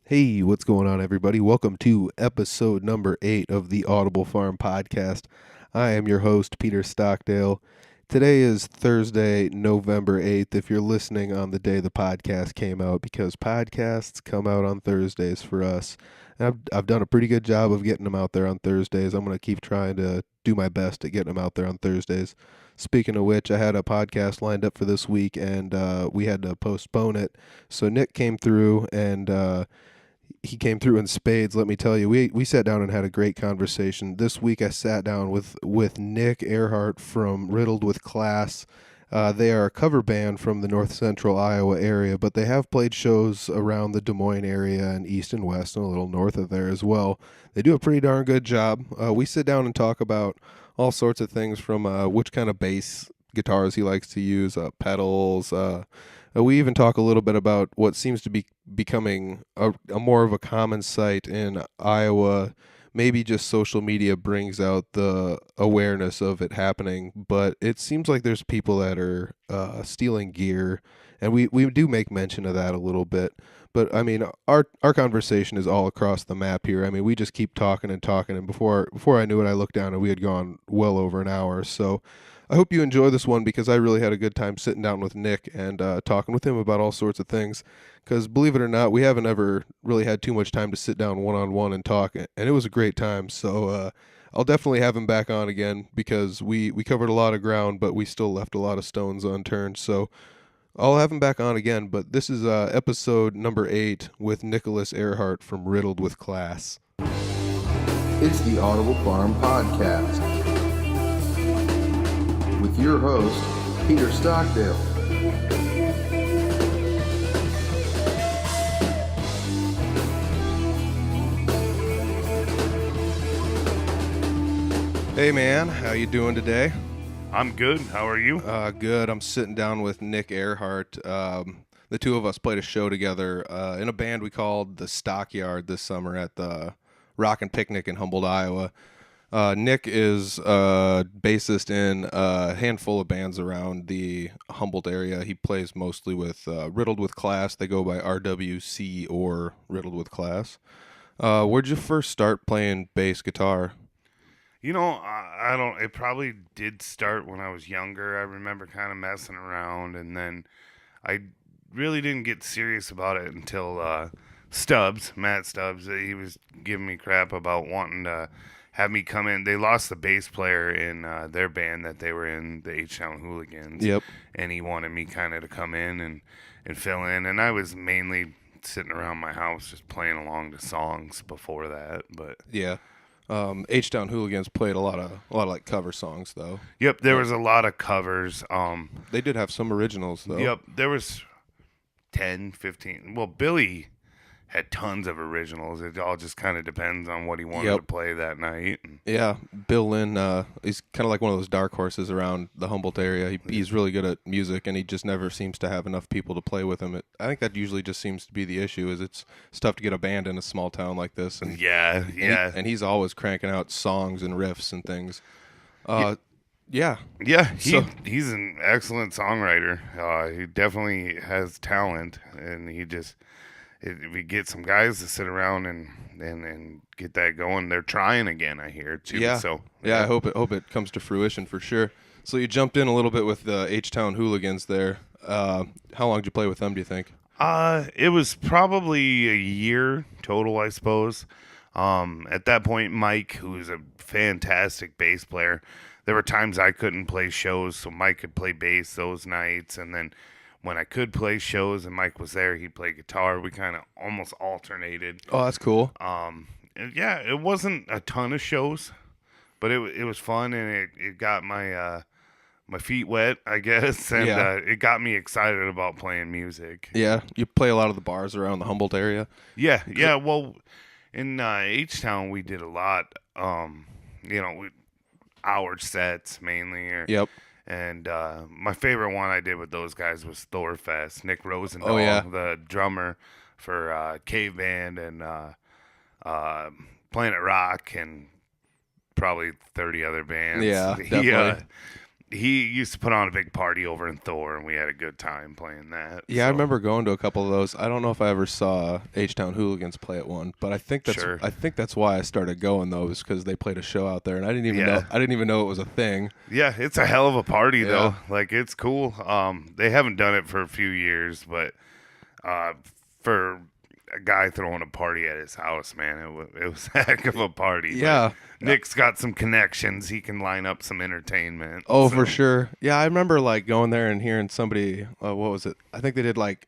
Hey, what's going on, everybody? Welcome to episode number 8 of the Audible Farm podcast. I am your host, Peter Stockdale. Today is Thursday, November 8th, if you're listening on the day the podcast came out, because podcasts come out on Thursdays for us. And I've done a pretty good job of getting them out there on Thursdays. I'm going to keep trying to do my best at getting them out there on Thursdays. Speaking of which, I had a podcast lined up for this week, and we had to postpone it. So Nick came through, and he came through in spades. Let me tell you, we sat down and had a great conversation. This week I sat down with Nick Ehrhardt from Riddled With Class. They are a cover band from the north central Iowa area, but they have played shows around the Des Moines area and east and west and a little north of there as well. They do a pretty darn good job. We sit down and talk about all sorts of things, from which kind of bass guitars he likes to use, pedals. We even talk a little bit about what seems to be becoming a more of a common sight in Iowa. Maybe just social media brings out the awareness of it happening, but it seems like there's people that are stealing gear, and we do make mention of that a little bit. But I mean, our conversation is all across the map here. I mean, we just keep talking and talking, and before I knew it, I looked down and we had gone well over an hour. So I hope you enjoy this one, because I really had a good time sitting down with Nick and talking with him about all sorts of things. Because believe it or not, we haven't ever really had too much time to sit down one on one and talk, and it was a great time. So I'll definitely have him back on again, because we covered a lot of ground, but we still left a lot of stones unturned. So I'll have him back on again. But this is episode number 8 with Nicholas Ehrhardt from Riddled With Class. It's the Audible Farm podcast with your host, Peter Stockdale. Hey man, how you doing today? I'm good. How are you? Good. I'm sitting down with Nick Ehrhardt. The two of us played a show together in a band we called the Stockyard this summer at the Rock and Picnic in Humboldt, Iowa. Nick is a bassist in a handful of bands around the Humboldt area. He plays mostly with Riddled With Class. They go by RWC or Riddled With Class. Where'd you first start playing bass guitar? You know, I don't. It probably did start when I was younger. I remember kind of messing around, and then I really didn't get serious about it until Matt Stubbs. He was giving me crap about wanting to have me come in. They lost the bass player in their band that they were in, the H-Town Hooligans. Yep. And he wanted me kind of to come in and fill in. And I was mainly sitting around my house just playing along to songs before that. But Yeah. H-Town Hooligans played a lot of like cover songs though. yep, there was a lot of covers. They did have some originals though. Yep, there was 10, 15. Well, Billy had tons of originals. It all just kind of depends on what he wanted Yep. to play that night. Yeah, Bill Lynn, he's kind of like one of those dark horses around the Humboldt area. He's really good at music, and he just never seems to have enough people to play with him. I think that usually just seems to be the issue. Is it's tough to get a band in a small town like this, and Yeah. and he's always cranking out songs and riffs and things. Yeah, Yeah, So- he's an excellent songwriter. He definitely has talent, and if we get some guys to sit around and get that going, they're trying again, I hear too. Yeah. So I hope it comes to fruition for sure. So you jumped in a little bit with the H-Town Hooligans there. How long did you play with them, do you think? It was probably a year total, I suppose. At that point, Mike, who's a fantastic bass player, there were times I couldn't play shows, so Mike could play bass those nights, and then when I could play shows and Mike was there, he'd play guitar. We kind of almost alternated. Oh, that's cool. And yeah, it wasn't a ton of shows, but it was fun, and it got my my feet wet, I guess, and Yeah. it got me excited about playing music. Yeah, you play a lot of the bars around the Humboldt area. Yeah. Well, in H-Town, we did a lot. Hour sets mainly. Yep. And my favorite one I did with those guys was Thorfest. Nick Rosendahl, Oh, yeah. the drummer for Cave Band and Planet Rock and probably 30 other bands. Yeah, He, definitely. he used to put on a big party over in Thor, and we had a good time playing that. Yeah, I so, remember going to a couple of those. I don't know if I ever saw H-Town Hooligans play at one, but I think that's why I started going those, because they played a show out there, and I didn't even know it was a thing. Yeah, it's a hell of a party Yeah. though. Like, it's cool. They haven't done it for a few years, but for a guy throwing a party at his house, man, it was a heck of a party. Yeah. But Nick's got some connections. He can line up some entertainment. Oh, so. for sure. Yeah, I remember like going there and hearing somebody. What was it? I think they did like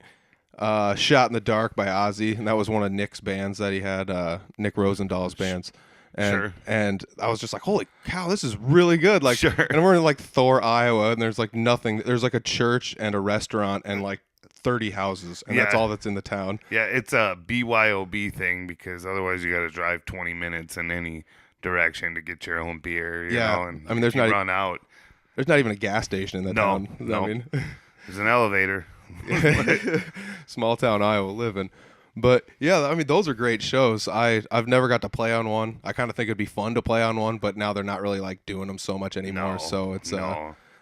"Shot in the Dark" by Ozzy, and that was one of Nick's bands that he had. Nick Rosendaal's bands. And I was just like, holy cow, this is really good. Like, and we're in like Thor, Iowa, and there's like nothing. There's like a church and a restaurant and like 30 houses, and that's all that's in the town. Yeah, it's a BYOB thing, because otherwise you got to drive 20 minutes in any direction to get your own beer. You know, and I mean, there's not run out. There's not even a gas station in the town. No, I mean, there's an elevator. Small town Iowa living. But yeah, I mean, those are great shows. I've never got to play on one. I kind of think it'd be fun to play on one, but now they're not really like doing them so much anymore. So it's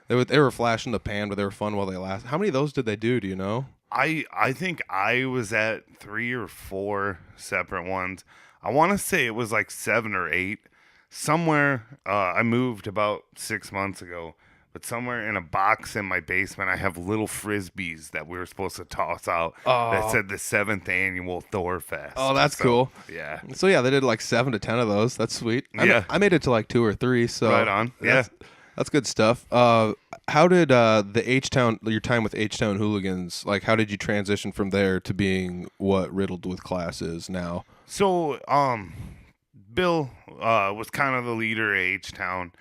they were flash in the pan, but they were fun while they last. How many of those did they do? Do you know? I think I was at 3 or 4 separate ones. I want to say it was like 7 or 8. Somewhere, I moved about 6 months ago, but somewhere in a box in my basement, I have little frisbees that we were supposed to toss out that said the 7th annual Thor Fest. Oh, that's cool. Yeah. So yeah, they did like 7 to 10 of those. That's sweet. I made it to like 2 or 3. So right on. Yeah. That's good stuff. How did the H-Town, your time with H-Town Hooligans, like how did you transition from there to being what Riddled With Class is now? So, Bill was kind of the leader of H-Town.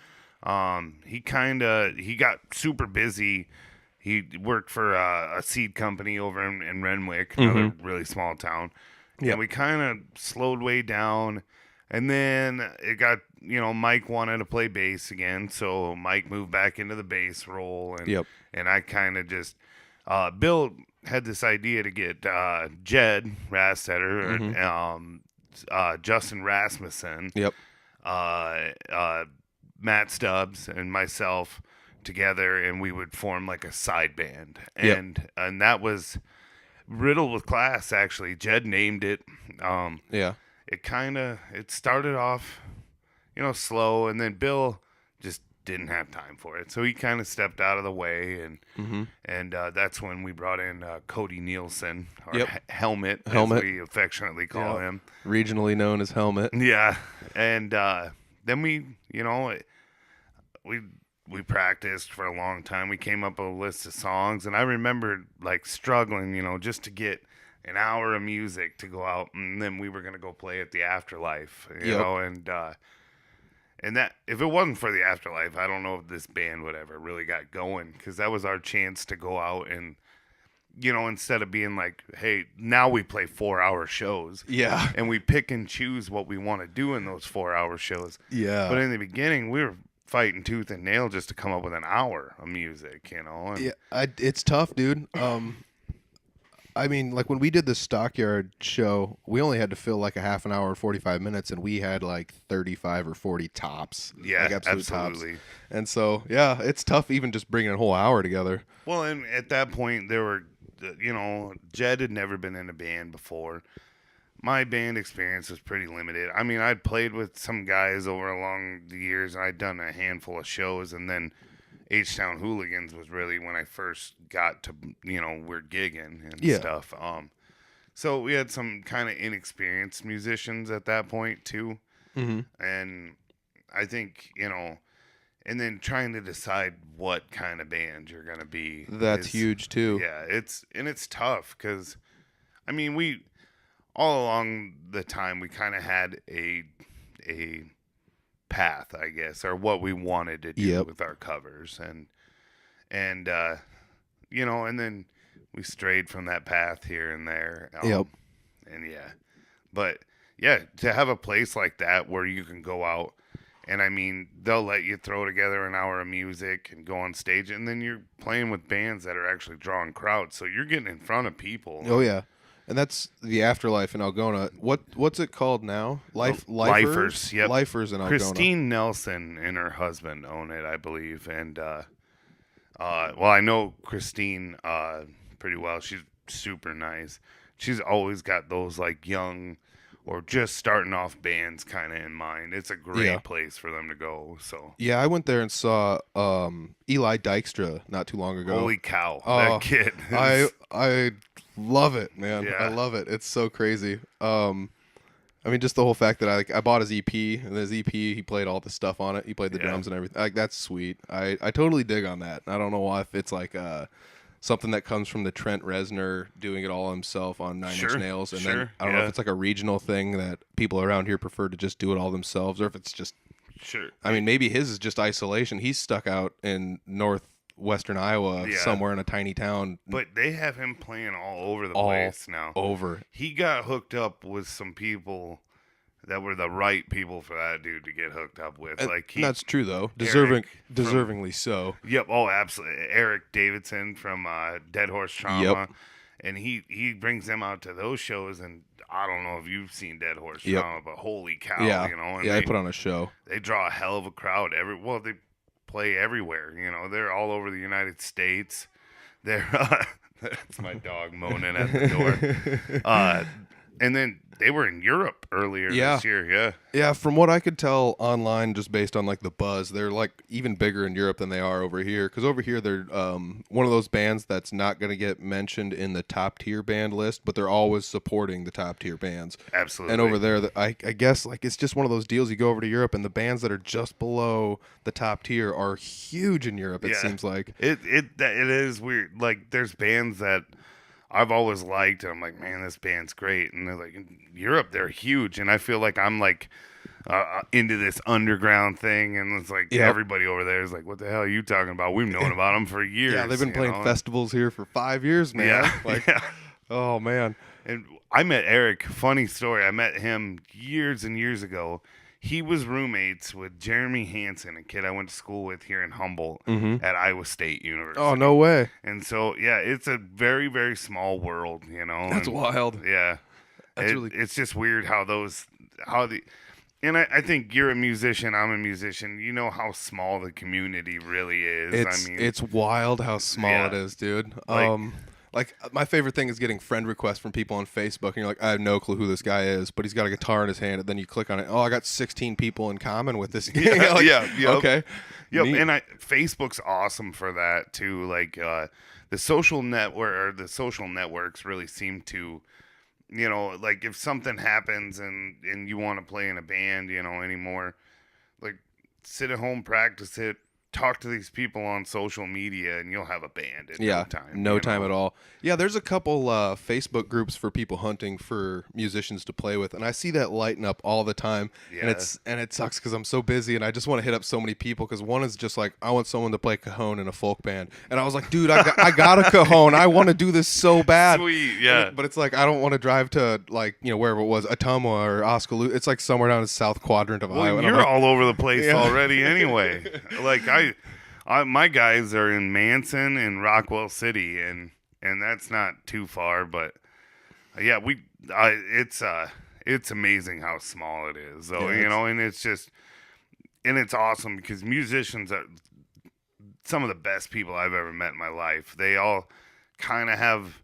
He got super busy. He worked for a seed company over in Renwick, another really small town. Yeah. And we kind of slowed way down. And then it got, Mike wanted to play bass again, so Mike moved back into the bass role, and I kind of just Bill had this idea to get Jed Rastetter, Justin Rasmussen, Matt Stubbs, and myself together, and we would form like a side band, and that was Riddled With Class. Actually, Jed named it. It started off, slow, and then Bill just didn't have time for it, so he kind of stepped out of the way, and that's when we brought in Cody Nielsen, or Helmet, as we affectionately call him, regionally known as Helmet. Yeah, and then we practiced for a long time. We came up with a list of songs, and I remember like struggling, just to get an hour of music to go out, and then we were going to go play at the Afterlife, you know, and that, if it wasn't for the Afterlife, I don't know if this band would ever really got going, because that was our chance to go out and, instead of being like, hey, now we play 4-hour shows. Yeah. And we pick and choose what we want to do in those 4-hour shows. Yeah. But in the beginning, we were fighting tooth and nail just to come up with an hour of music, And, it's tough, dude. I mean, like when we did the Stockyard show, we only had to fill like a half an hour, 45 minutes, and we had like 35 or 40 tops. Yeah, like absolutely. Tops. And so, yeah, it's tough even just bringing a whole hour together. Well, and at that point, there were, Jed had never been in a band before. My band experience was pretty limited. I mean, I'd played with some guys over along the years, and I'd done a handful of shows, and then H-Town Hooligans was really when I first got to, we're gigging and stuff. So we had some kind of inexperienced musicians at that point too. And I think, and then trying to decide what kind of band you're going to be. That's huge too. Yeah, it's tough because, I mean, we, all along the time, we kind of had a path, I guess, or what we wanted to do with our covers, and and then we strayed from that path here and there. But to have a place like that where you can go out, and I mean, they'll let you throw together an hour of music and go on stage, and then you're playing with bands that are actually drawing crowds, so you're getting in front of people. Oh yeah. And that's the Afterlife in Algona. What's it called now? Lifers. Yep. Lifers in Algona. Christine Nelson and her husband own it, I believe. And Well, I know Christine pretty well. She's super nice. She's always got those like young or just starting off bands kind of in mind. It's a Yeah. great place for them to go. So, Yeah, I went there and saw Eli Dykstra not too long ago. holy cow, Oh, that kid! I Is, I love it, man. I yeah, love it. It's so crazy. I mean, just the whole fact that I bought his EP, and his EP, he played all the stuff on it. He played the yeah, drums and everything. Like, that's sweet. I totally dig on that. I don't know why, if it's like something that comes from the Trent Reznor doing it all himself on Nine Inch sure, Nails, and then sure, I don't know if yeah, it's like a regional thing that people around here prefer to just do it all themselves, or if it's just. sure, I mean, maybe his is just isolation. He's stuck out in northwestern Iowa, yeah. somewhere in a tiny town, But they have him playing all over the all place now. over. He got hooked up with some people that were the right people for that dude to get hooked up with. And Like that's true though. Eric Deservingly so. Yep. Oh, absolutely. Eric Davidson from Dead Horse Trauma, Yep. and he brings them out to those shows. And I don't know if you've seen Dead Horse Yep. Trauma, but holy cow, Yeah. you know. And Yeah, I put on a show. they draw a hell of a crowd. They play everywhere. You know, they're all over the United States. They're that's my dog moaning at the door. And then they were in Europe earlier Yeah. this year. Yeah. Yeah, from what I could tell online, just based on like the buzz, they're like even bigger in Europe than they are over here. Because over here, they're one of those bands that's not going to get mentioned in the top tier band list, but they're always supporting the top tier bands. Absolutely. And over there, I guess like it's just one of those deals. You go over to Europe, and the bands that are just below the top tier are huge in Europe. It Yeah. seems like. It is weird. Like there's bands that I've always liked, and I'm like, man, this band's great. And they're like, in Europe, they're huge, and I feel like I'm like into this underground thing, and it's like Yep. everybody over there is like, what the hell are you talking about? We've known about them for years. Yeah, they've been you playing know? festivals here for 5 years, man. Yeah, Like, yeah. oh man. And I met Eric. Funny story. I met him years and years ago. He was roommates with Jeremy Hansen, a kid I went to school with here in Humboldt at Iowa State University. Oh no way. And so, yeah, it's a very, very small world, you know. That's and, wild. Yeah. That's really. It's just weird and I think you're a musician, I'm a musician. You know how small the community really is. It's wild how small Yeah. it is, dude. Like- Like my favorite thing is getting friend requests from people on Facebook, and you're like, I have no clue who this guy is, but he's got a guitar in his hand, and then you click on it. Oh, I got 16 people in common with this. Yeah, Like, yeah, yep. Okay. Yep, Neat. and Facebook's awesome for that too. Like the social networks really seem to, you know, like if something happens and you want to play in a band, you know, anymore, like sit at home, practice it, talk to these people on social media, and you'll have a band in Yeah, no time. no you time know? at all. Yeah, there's a couple Facebook groups for people hunting for musicians to play with, and I see that lighting up all the time. Yeah. And it sucks because I'm so busy, and I just want to hit up so many people. Because one is just like, I want someone to play cajon in a folk band, and I was like, dude, I got a cajon. I want to do this so bad. Sweet, yeah. But it's like I don't want to drive to like wherever it was, Ottumwa or Oskaloosa. It's like somewhere down in the south quadrant of Iowa. Well, and I'm you're like, all over the place Yeah. already anyway. Like my guys are in Manson and Rockwell City, and that's not too far. But yeah, it's amazing how small it is, though. Yeah, You know, and it's awesome because musicians are some of the best people I've ever met in my life. They all kind of have.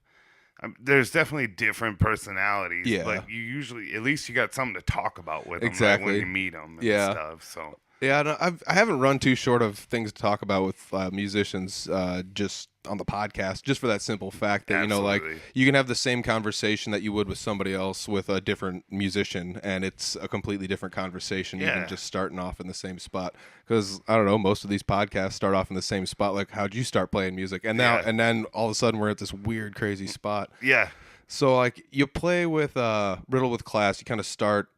There's definitely different personalities, Yeah. but you usually, at least you got something to talk about with them Exactly. when you meet them and Yeah. stuff. So Yeah, no, I haven't run too short of things to talk about with musicians just on the podcast, just for that simple fact that, like Absolutely. you can have the same conversation that you would with somebody else with a different musician, and it's a completely different conversation, Yeah. even just starting off in the same spot. Because, I don't know, most of these podcasts start off in the same spot, like, how'd you start playing music? And now, Yeah. and then all of a sudden we're at this weird, crazy spot. yeah. So, like, you play with Riddled With Class, you kind of start...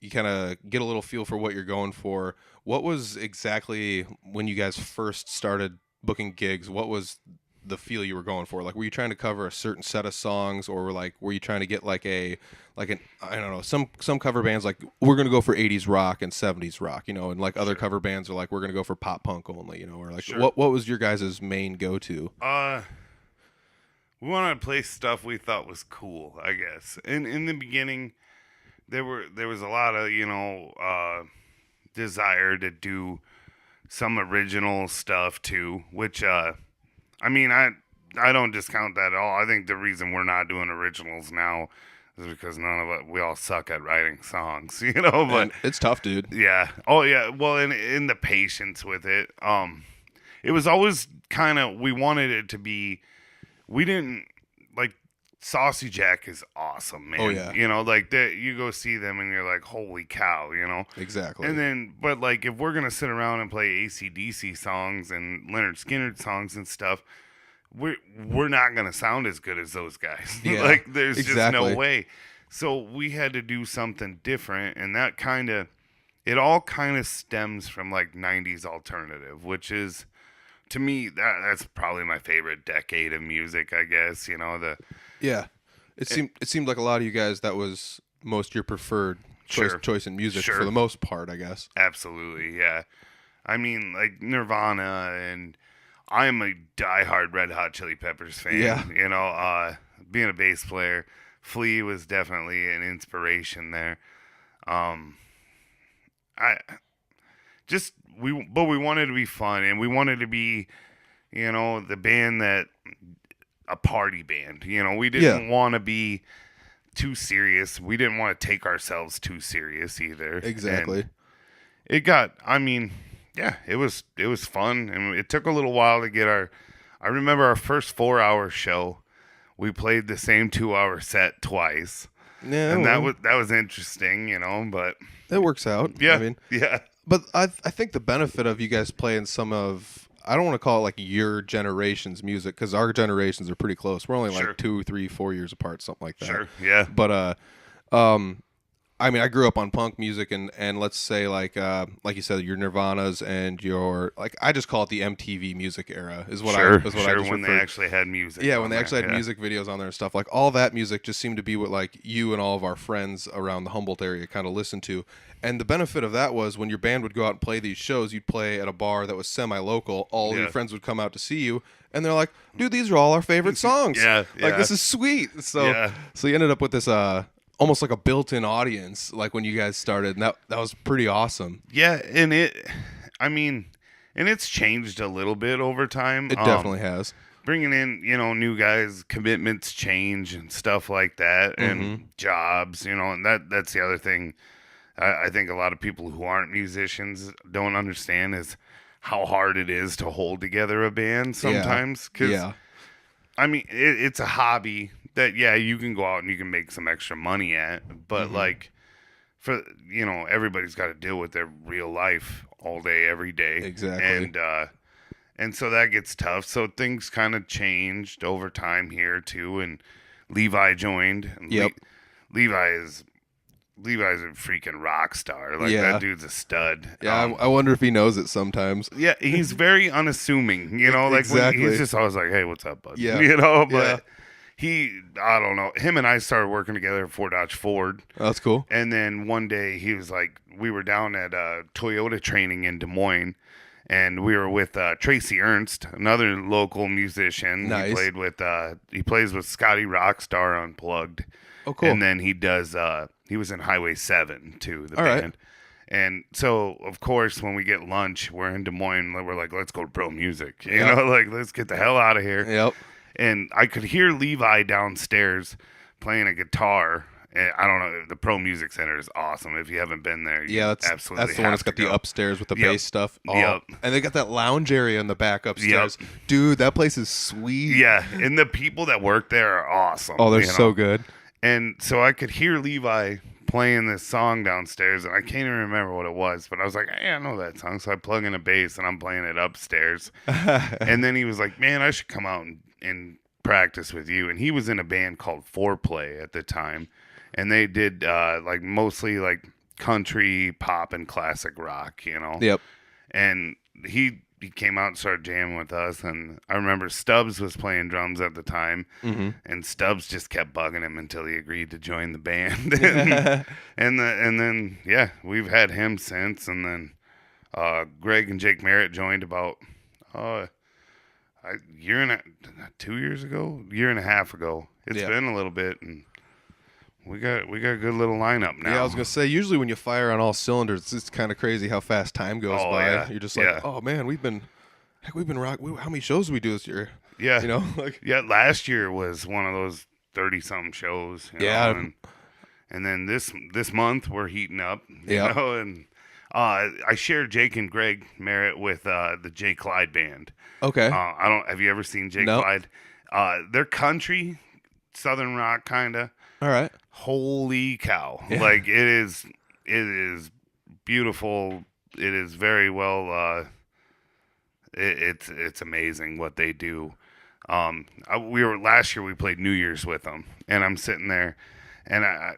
you kind of get a little feel for what you're going for. What was exactly when you guys first started booking gigs? What was the feel you were going for? Like, were you trying to cover a certain set of songs, or were you trying to get like an I don't know, some cover bands like we're gonna go for 80s rock and 70s rock, and like other cover bands are like we're gonna go for pop punk only, or like Sure. what was your guys' main go to? We wanted to play stuff we thought was cool, I guess. In the beginning, there was a lot of desire to do some original stuff too, which I mean, I don't discount that at all. I think the reason we're not doing originals now is because none of us, we all suck at writing songs, you know. But And it's tough, dude. yeah, oh yeah. Well, in the patience with it, it was always kind of, we wanted it to be. We didn't like Saucy Jack is awesome, man. Oh, yeah. You know, like that, you go see them and you're like, holy cow, you know. Exactly. And then, but like, if we're gonna sit around and play AC/DC songs and Leonard Skinner songs and stuff, we're not gonna sound as good as those guys. Yeah, like, there's just exactly. no way. So we had to do something different, and that it all kind of stems from like '90s alternative, which is, to me, that's probably my favorite decade of music. I guess, you know, Yeah, it seemed like a lot of you guys, that was most your preferred choice in music for the most part, I guess. Absolutely, yeah. I mean, like Nirvana, and I'm a diehard Red Hot Chili Peppers fan. Yeah. You know, being a bass player, Flea was definitely an inspiration there. I just but we wanted to be fun, and we wanted to be, you know, the band that, a party band. You know, we didn't want to be too serious. We didn't want to take ourselves too serious either. Exactly. And it got, I mean, yeah, it was fun, and it took a little while to get I remember our first 4-hour show, we played the same 2-hour set twice. Yeah, and well, that was interesting, you know, but it works out. yeah, I mean, yeah. but I think the benefit of you guys playing some of, I don't want to call it like your generation's music, because our generations are pretty close. We're only like 2, 3, 4 years apart, something like that. Sure, yeah. But I mean, I grew up on punk music, and let's say like you said, your Nirvanas and your, like, I just call it the MTV music era is what I just when they refer- actually had music. Yeah, on when they there, actually had music videos on there and stuff, like all that music just seemed to be what like you and all of our friends around the Humboldt area kind of listened to. And the benefit of that was when your band would go out and play these shows, you'd play at a bar that was semi-local. All of your friends would come out to see you, and they're like, "Dude, these are all our favorite songs. Like, this is sweet." So you ended up with this almost like a built-in audience, like when you guys started, and that was pretty awesome. Yeah, and it's changed a little bit over time. It definitely has. Bringing in, you know, new guys, commitments change and stuff like that, and jobs, you know, and that's the other thing. I think a lot of people who aren't musicians don't understand is how hard it is to hold together a band sometimes. Because, I mean, it's a hobby that, you can go out and you can make some extra money at, but like, for, you know, everybody's got to deal with their real life all day, every day. Exactly. And so that gets tough. So things kind of changed over time here too, and Levi joined. Yep. Levi's a freaking rock star. Like, that dude's a stud. Yeah, I wonder if he knows it sometimes. Yeah, he's very unassuming, you know, like exactly. he's just always like, "Hey, what's up, bud?" Yeah. You know, but I don't know. Him and I started working together at Fort Dodge Ford. Oh, that's cool. And then one day he was like, we were down at Toyota training in Des Moines, and we were with Tracy Ernst, another local musician. Nice. He plays with Scotty Rockstar Unplugged. Oh, cool. And then he does, he was in Highway 7 too, the All band. right. And so, of course, when we get lunch, we're in Des Moines, we're like, let's go to Pro Music. You know, like, let's get the hell out of here. Yep. And I could hear Levi downstairs playing a guitar. And I don't know, the Pro Music Center is awesome. If you haven't been there, that's the one that's got the upstairs with the bass stuff. Oh, yep. And they got that lounge area in the back upstairs. Yep. Dude, that place is sweet. Yeah, and the people that work there are awesome. Oh, they're so good. And so I could hear Levi playing this song downstairs, and I can't even remember what it was, but I was like, hey, I know that song. So I plug in a bass, and I'm playing it upstairs. And then he was like, man, I should come out and practice with you. And he was in a band called Foreplay at the time, and they did like mostly like country, pop, and classic rock, you know? Yep. And he came out and started jamming with us, and I remember Stubbs was playing drums at the time, and Stubbs just kept bugging him until he agreed to join the band. and then we've had him since, and then Greg and Jake Merritt joined about a year and a half ago. It's been a little bit, and We got a good little lineup now. Yeah, I was gonna say usually when you fire on all cylinders, it's kind of crazy how fast time goes by. Yeah. You're just like, oh man, we've been how many shows do we do this year? Yeah. Like Last year was one of those 30-something shows. Yeah. And then this month we're heating up. Yeah. And I share Jake and Greg Merritt with the Jay Clyde band. Okay. Have you ever seen Jay Clyde? They're country, southern rock kind of. All right. Holy cow. Yeah. Like it is beautiful. It is very well it's amazing what they do. Last year we played New Year's with them, and I'm sitting there and I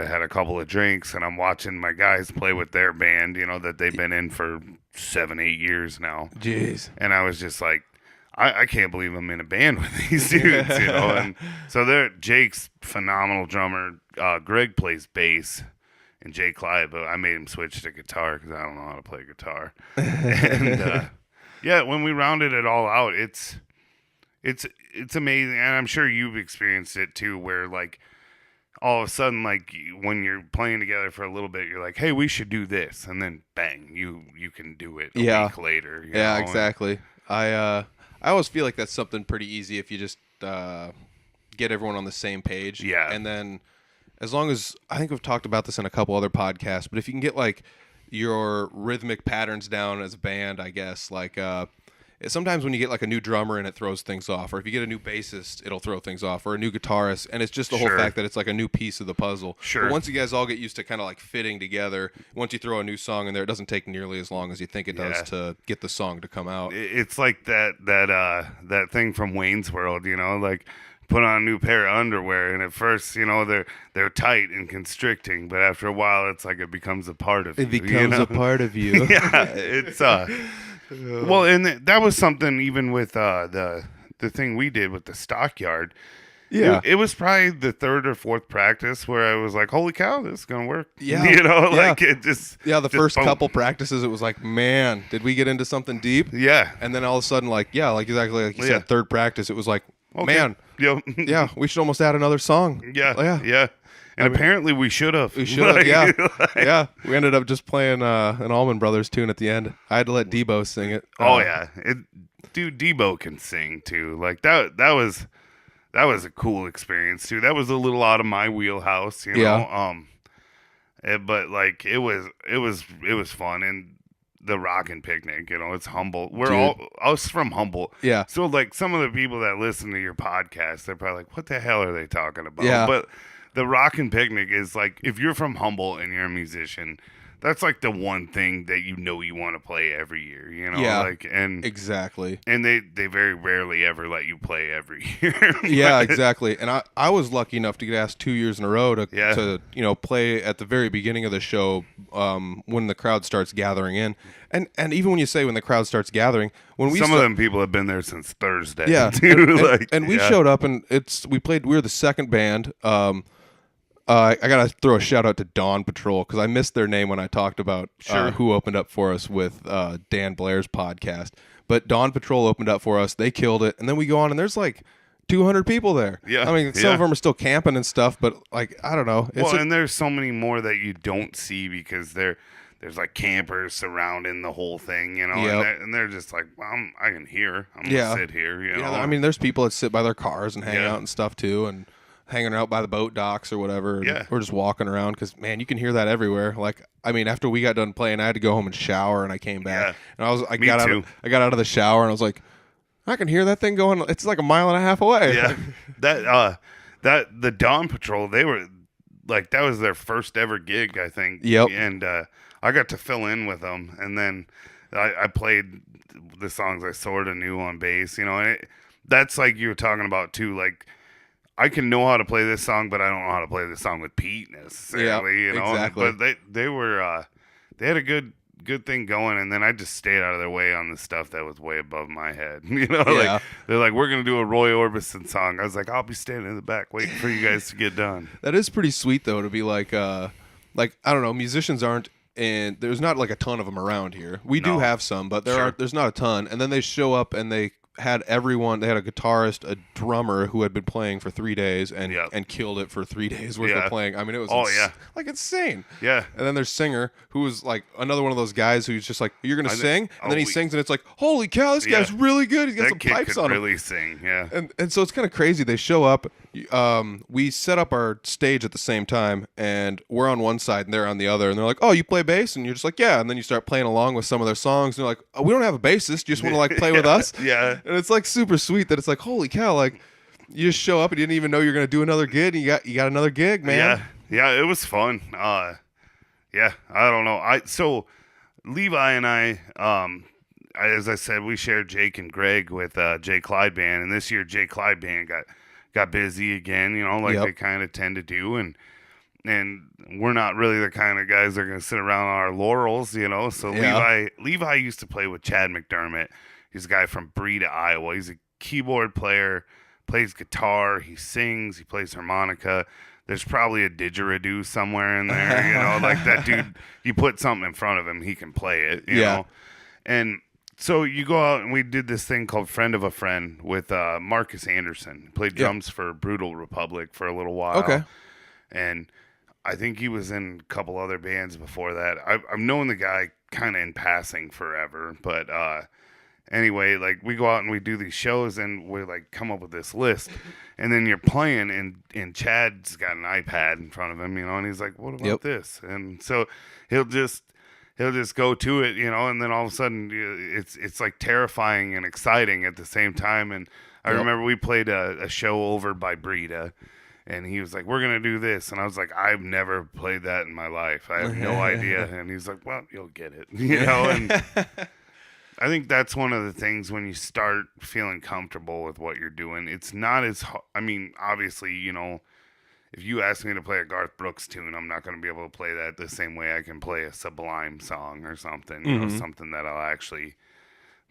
had a couple of drinks and I'm watching my guys play with their band, that they've been in for 7-8 years now. Jeez. And I was just like, I can't believe I'm in a band with these dudes, And so Jake's phenomenal drummer. Greg plays bass, and Jay Clyde, but I made him switch to guitar because I don't know how to play guitar. And when we rounded it all out, it's amazing, and I'm sure you've experienced it too, where like all of a sudden, like when you're playing together for a little bit, you're like, hey, we should do this, and then bang, you can do it a week later. You know? Exactly. I always feel like that's something pretty easy if you just get everyone on the same page. Yeah. And then as long as, I think we've talked about this in a couple other podcasts, but if you can get like your rhythmic patterns down as a band, I guess, like sometimes when you get like a new drummer and it throws things off, or if you get a new bassist, it'll throw things off, or a new guitarist, and it's just the whole fact that it's like a new piece of the puzzle. Sure. But once you guys all get used to kind of like fitting together, once you throw a new song in there, it doesn't take nearly as long as you think it does to get the song to come out. It's like that thing from Wayne's World, like put on a new pair of underwear, and at first, they're tight and constricting, but after a while, it's like it becomes a part of you. It becomes a part of you. Yeah, it's well, and that was something even with the thing we did with the stockyard. Yeah, it was probably the third or fourth practice where I was like, "Holy cow, this is gonna work!" Yeah, like it just the first couple practices, it was like, man, did we get into something deep? Yeah, and then all of a sudden, like exactly like you said, third practice, it was like, man, yeah, we should almost add another song. Yeah. And apparently we should have. We should have, yeah. We ended up just playing an Allman Brothers tune at the end. I had to let Debo sing it. Dude, Debo can sing too. Like that was a cool experience too. That was a little out of my wheelhouse, know. But like it was fun, and the Rockin' Picnic, it's Humboldt. We're all us from Humboldt. Yeah. So like some of the people that listen to your podcast, they're probably like, "What the hell are they talking about?" Yeah. But the Rockin' Picnic is like, if you're from Humboldt and you're a musician, that's like the one thing that you want to play every year, Yeah, like, and exactly. And they very rarely ever let you play every year. Yeah, exactly. And I was lucky enough to get asked 2 years in a row to play at the very beginning of the show when the crowd starts gathering in. And even when you say when the crowd starts gathering, when we of them people have been there since Thursday. Yeah, dude, and we showed up, and we were the second band. I gotta throw a shout out to Dawn Patrol because I missed their name when I talked about who opened up for us with Dan Blair's podcast. But Dawn Patrol opened up for us. They killed it, and then we go on, and there's like 200 people there. Yeah, I mean, some of them are still camping and stuff, but like I don't know. And there's so many more that you don't see because there's like campers surrounding the whole thing, and they're just like, well, I can hear. I'm gonna sit here, Yeah, I mean, there's people that sit by their cars and hang out and stuff too, and hanging out by the boat docks or whatever. Or just walking around because, man, you can hear that everywhere. Like, I mean, after we got done playing, I had to go home and shower, and I came back. And I got out of the shower, and I was like, I can hear that thing going. It's like a mile and a half away. Yeah. The Dawn Patrol, they were like, that was their first ever gig, I think. Yep. And I got to fill in with them, and then I played the songs I sort of knew on bass, and that's like you were talking about too, like, I can know how to play this song, but I don't know how to play this song with Pete necessarily, Exactly. But they were they had a good thing going, and then I just stayed out of their way on the stuff that was way above my head. Like they're like, we're gonna do a Roy Orbison song. I was like, I'll be standing in the back waiting for you guys to get done. That is pretty sweet though, to be like I don't know, musicians aren't, and there's not like a ton of them around here. We do have some, but there's not a ton, and then they show up and they had everyone. They had a guitarist, a drummer who had been playing for 3 days and killed it for 3 days worth of playing. I mean, it was like insane. Yeah. And then there's singer who was like another one of those guys who's just like, you're gonna sing, and then he sings, and it's like, holy cow, this guy's really good. He's got some pipes on him. Really sing, yeah. And so it's kind of crazy. They show up. We set up our stage at the same time, and we're on one side and they're on the other, and they're like, oh, you play bass? And you're just like, yeah. And then you start playing along with some of their songs, and they're like, oh, we don't have a bassist. You just want to like play with us? Yeah. And it's like super sweet that it's like, holy cow, like you just show up and you didn't even know you're gonna do another gig, and you got another gig, man. Yeah, it was fun. Yeah, I don't know. So Levi and I, as I said, we shared Jake and Greg with Jay Clyde Band, and this year Jay Clyde Band got busy again, like they kind of tend to do, and we're not really the kind of guys that are going to sit around on our laurels, So Levi used to play with Chad McDermott. He's a guy from Breda, Iowa. He's a keyboard player, plays guitar, he sings, he plays harmonica. There's probably a didgeridoo somewhere in there, like that dude. You put something in front of him, he can play it, you know. And so you go out, and we did this thing called Friend of a Friend with Marcus Anderson. He played drums for Brutal Republic for a little while. Okay. And I think he was in a couple other bands before that. I've known the guy kind of in passing forever. But anyway, like we go out and we do these shows, and we like come up with this list. And then you're playing, and Chad's got an iPad in front of him, and he's like, what about this? And so he'll just go to it, and then all of a sudden it's like terrifying and exciting at the same time. And I remember we played a show over by Breda, and he was like, we're going to do this. And I was like, I've never played that in my life. I have no idea. And he's like, well, you'll get it, and I think that's one of the things when you start feeling comfortable with what you're doing. It's not as obviously, if you ask me to play a Garth Brooks tune, I'm not going to be able to play that the same way I can play a Sublime song or something, something that I'll actually.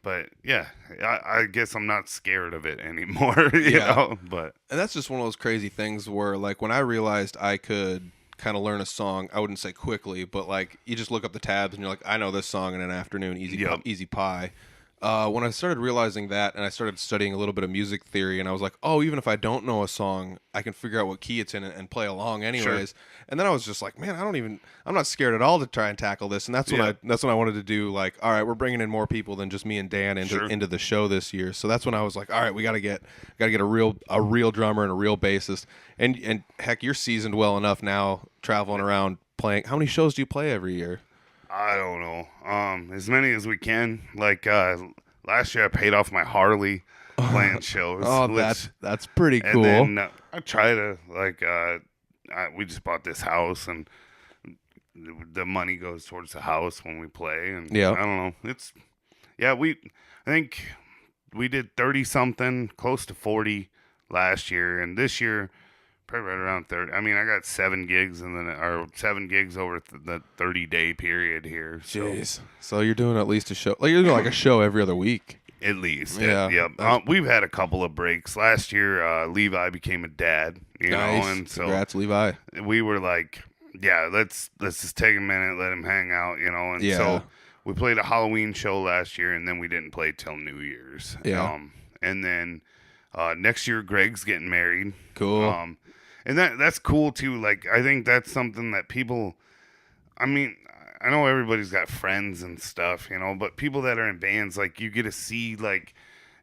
But yeah, I guess I'm not scared of it anymore, you know. But and that's just one of those crazy things where, like, when I realized I could kind of learn a song, I wouldn't say quickly, but like you just look up the tabs and you're like, I know this song in an afternoon, easy pie. When I started realizing that, and I started studying a little bit of music theory, and I was like, oh, even if I don't know a song, I can figure out what key it's in and play along anyways. Sure. And then I was just like, man, I'm not scared at all to try and tackle this. And that's when I wanted to do, like, all right, we're bringing in more people than just me and Dan into the show this year. So that's when I was like, all right, we got to get a real drummer and a real bassist. And heck, you're seasoned well enough now, traveling around playing. How many shows do you play every year? I don't know. As many as we can. Like last year, I paid off my Harley playing shows. Oh, that's pretty cool. And then I try to we just bought this house, and the money goes towards the house when we play. And I don't know. I think we did 30 something, close to 40 last year, and this year. Probably right around 30. I mean, I got 7 gigs or 7 gigs over the 30-day period here. So. Jeez. So you're doing at least a show. Like you're doing like a show every other week. At least. Yeah. We've had a couple of breaks. Last year, Levi became a dad. You know, and so congrats, Levi. We were like, yeah, let's just take a minute, let him hang out. And so we played a Halloween show last year, and then we didn't play till New Year's. Yeah. And then next year, Greg's getting married. Cool. And that's cool too. Like, I think that's something that people, I mean, I know everybody's got friends and stuff, but people that are in bands, like, you get to see, like,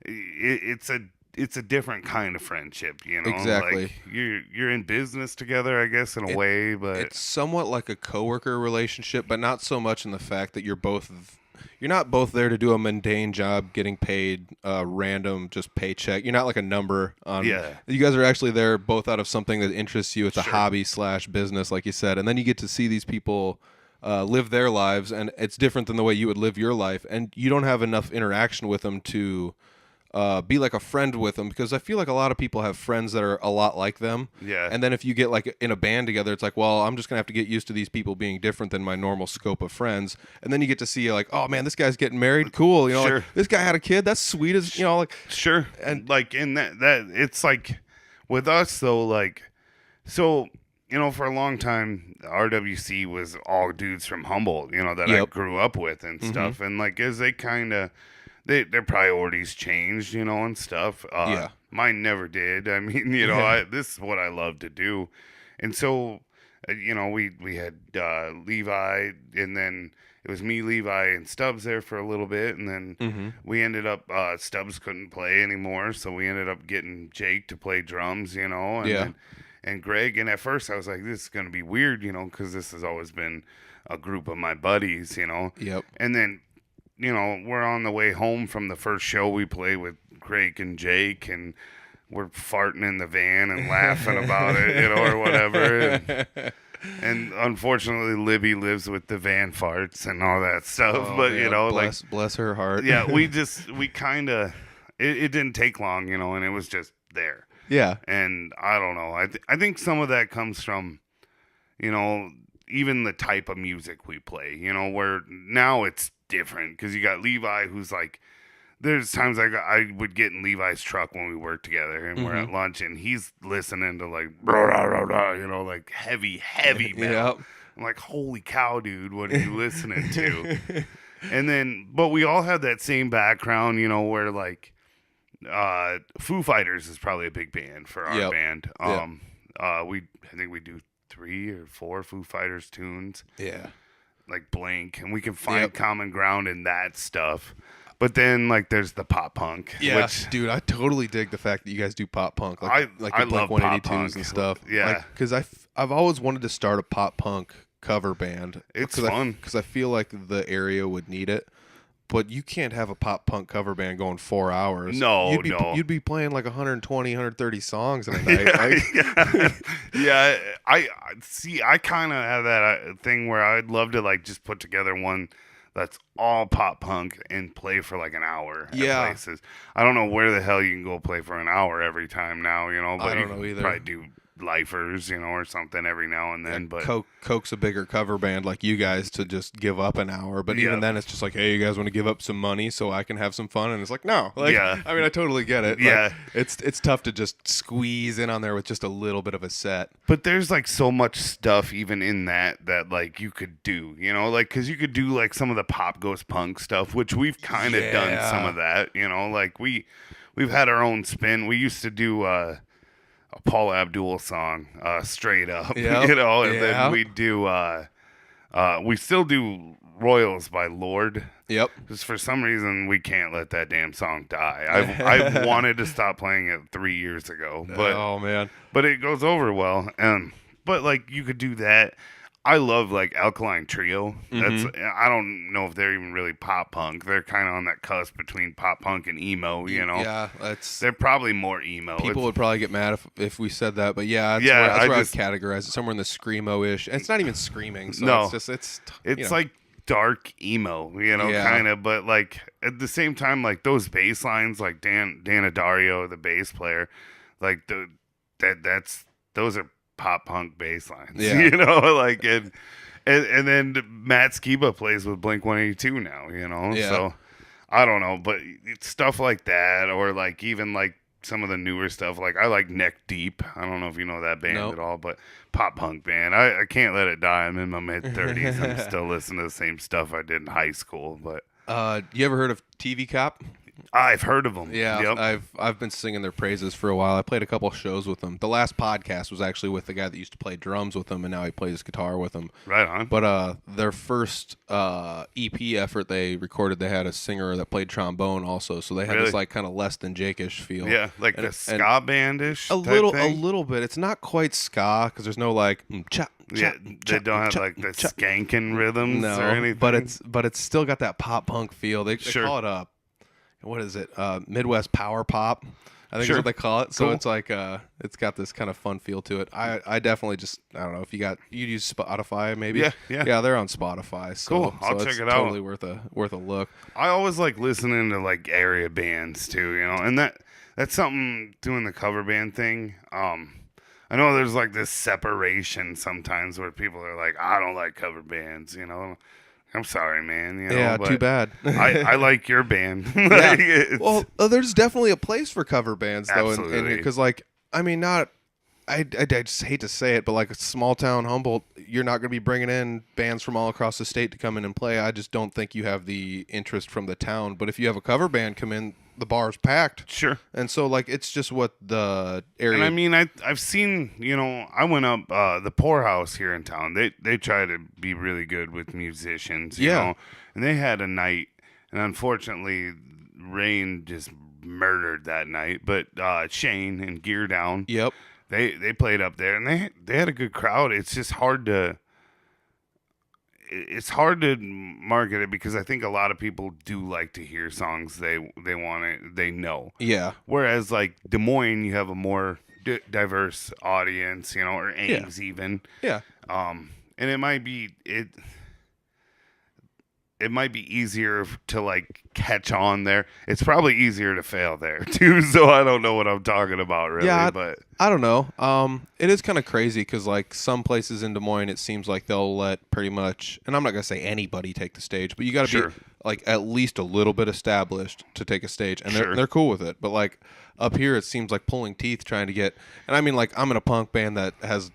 it's a different kind of friendship, Exactly. Like, you're in business together, I guess, in a way, but it's somewhat like a coworker relationship, but not so much in the fact that you're not both there to do a mundane job getting paid random just paycheck. You're not like a number on. Yeah. You guys are actually there both out of something that interests you. It's a hobby / business, like you said. And then you get to see these people live their lives, and it's different than the way you would live your life. And you don't have enough interaction with them to be like a friend with them, because I feel like a lot of people have friends that are a lot like them. Yeah. And then if you get like in a band together, it's like, well, I'm just gonna have to get used to these people being different than my normal scope of friends. And then you get to see like, oh man, this guy's getting married, cool. Like, this guy had a kid, that's sweet as like. Sure. And like in that it's like with us though, like, so for a long time, RWC was all dudes from Humboldt, that I grew up with and stuff. And like as they kind of their priorities changed, and stuff. Yeah. Mine never did. I mean, this is what I love to do, and so, we had Levi, and then it was me, Levi, and Stubbs there for a little bit, and then we ended up Stubbs couldn't play anymore, so we ended up getting Jake to play drums, and Yeah. then, and Greg. And at first I was like, this is gonna be weird, because this has always been a group of my buddies, Yep. and then. We're on the way home from the first show we played with Greg and Jake, and we're farting in the van and laughing about it, or whatever. And unfortunately, Libby lives with the van farts and all that stuff. Oh, but, yeah, bless her heart. yeah, we kind of, it didn't take long, and it was just there. Yeah. And I don't know. I think some of that comes from, even the type of music we play, where now it's different because you got Levi who's like, there's times I would get in Levi's truck when we worked together and we're at lunch and he's listening to like, like heavy metal. Yep. I'm like, holy cow, dude, what are you listening to? And then, but we all have that same background, where like, Foo Fighters is probably a big band for our band. I think we do 3 or 4 Foo Fighters tunes. Yeah. Like Blink, and we can find common ground in that stuff. But then, like, there's the pop punk. Yeah, which, dude, I totally dig the fact that you guys do pop punk, like the I Blink love pop 182s punk and stuff. Yeah, because I've always wanted to start a pop punk cover band. It's fun because I feel like the area would need it. But you can't have a pop punk cover band going 4 hours. No, you'd be playing like 120, 130 songs in a night. Yeah, I see. I kind of have that thing where I'd love to like just put together one that's all pop punk and play for like an hour. At places. I don't know where the hell you can go play for an hour every time now. But I don't know either. Probably do Lifers, or something every now and then. But Coke's a bigger cover band like you guys to just give up an hour. But even then, it's just like, hey, you guys want to give up some money so I can have some fun? And it's like, no. Like, I mean, I totally get it. Yeah. Like, it's tough to just squeeze in on there with just a little bit of a set. But there's like so much stuff even in that like you could do, like because you could do like some of the pop goes punk stuff, which we've kind of done some of that, like we've had our own spin. We used to do a Paul Abdul song, Straight Up, and then we do, we still do Royals by Lord. Yep. Because for some reason we can't let that damn song die. I've wanted to stop playing it 3 years ago, but oh man, but it goes over well. But like you could do that. I love like Alkaline Trio. That's I don't know if they're even really pop punk. They're kind of on that cusp between pop punk and emo. Yeah, they're probably more emo. People would probably get mad if we said that, but that's where I would categorize it somewhere in the screamo-ish. And it's not even screaming, so no, it's like dark emo, kind of. But like at the same time, like those bass lines, like Dan Adario, the bass player, like those are pop punk bass lines, like and then Matt Skiba plays with Blink 182 now, so I don't know, but it's stuff like that, or like even like some of the newer stuff, like I like Neck Deep. I don't know if you know that band at all, but pop punk band. I can't let it die. I'm in my mid 30s. I'm still listening to the same stuff I did in high school. But you ever heard of TV Cop? I've heard of them. Yeah, yep. I've been singing their praises for a while. I played a couple shows with them. The last podcast was actually with the guy that used to play drums with them, and now he plays guitar with them. Right on. But their first EP effort they recorded, they had a singer that played trombone also, so they had this like kind of less than Jake-ish feel. Yeah, like the ska band-ish. A little bit. It's not quite ska because there's no like chop. Yeah, they don't have like the skanking rhythms or anything. But it's still got that pop punk feel. They call it what is it? Midwest power pop, I think is what they call it. So it's like it's got this kind of fun feel to it. I definitely I don't know if you use Spotify maybe. Yeah, they're on Spotify. So, cool. I'll check it out. Totally worth a look. I always like listening to like area bands too, and that's something doing the cover band thing. I know there's like this separation sometimes where people are like, I don't like cover bands, I'm sorry, man. But too bad. I like your band. Well, there's definitely a place for cover bands, though, absolutely. because, like, I mean, not I just hate to say it, but like a small town Humboldt, you're not going to be bringing in bands from all across the state to come in and play. I just don't think you have the interest from the town. But if you have a cover band come in, the bar's packed. Sure. And so like it's just what the area. And I mean, I've seen, I went up the Poorhouse here in town. They try to be really good with musicians, you know, and they had a night, and unfortunately, rain just murdered that night. But Shane and Gear Down, Yep. They played up there, and they had a good crowd. It's just hard to market it because I think a lot of people do like to hear songs they know. Yeah. Whereas like Des Moines, you have a more diverse audience, or Ames even. Yeah. And it might be easier to like catch on there. It's probably easier to fail there too. So I don't know what I'm talking about really. Yeah, but I don't know. It is kind of crazy because like some places in Des Moines, it seems like they'll let pretty much, and I'm not gonna say anybody take the stage, but you got to be like at least a little bit established to take a stage, and they're cool with it. But like up here, it seems like pulling teeth trying to get. And I mean, like I'm in a punk band that has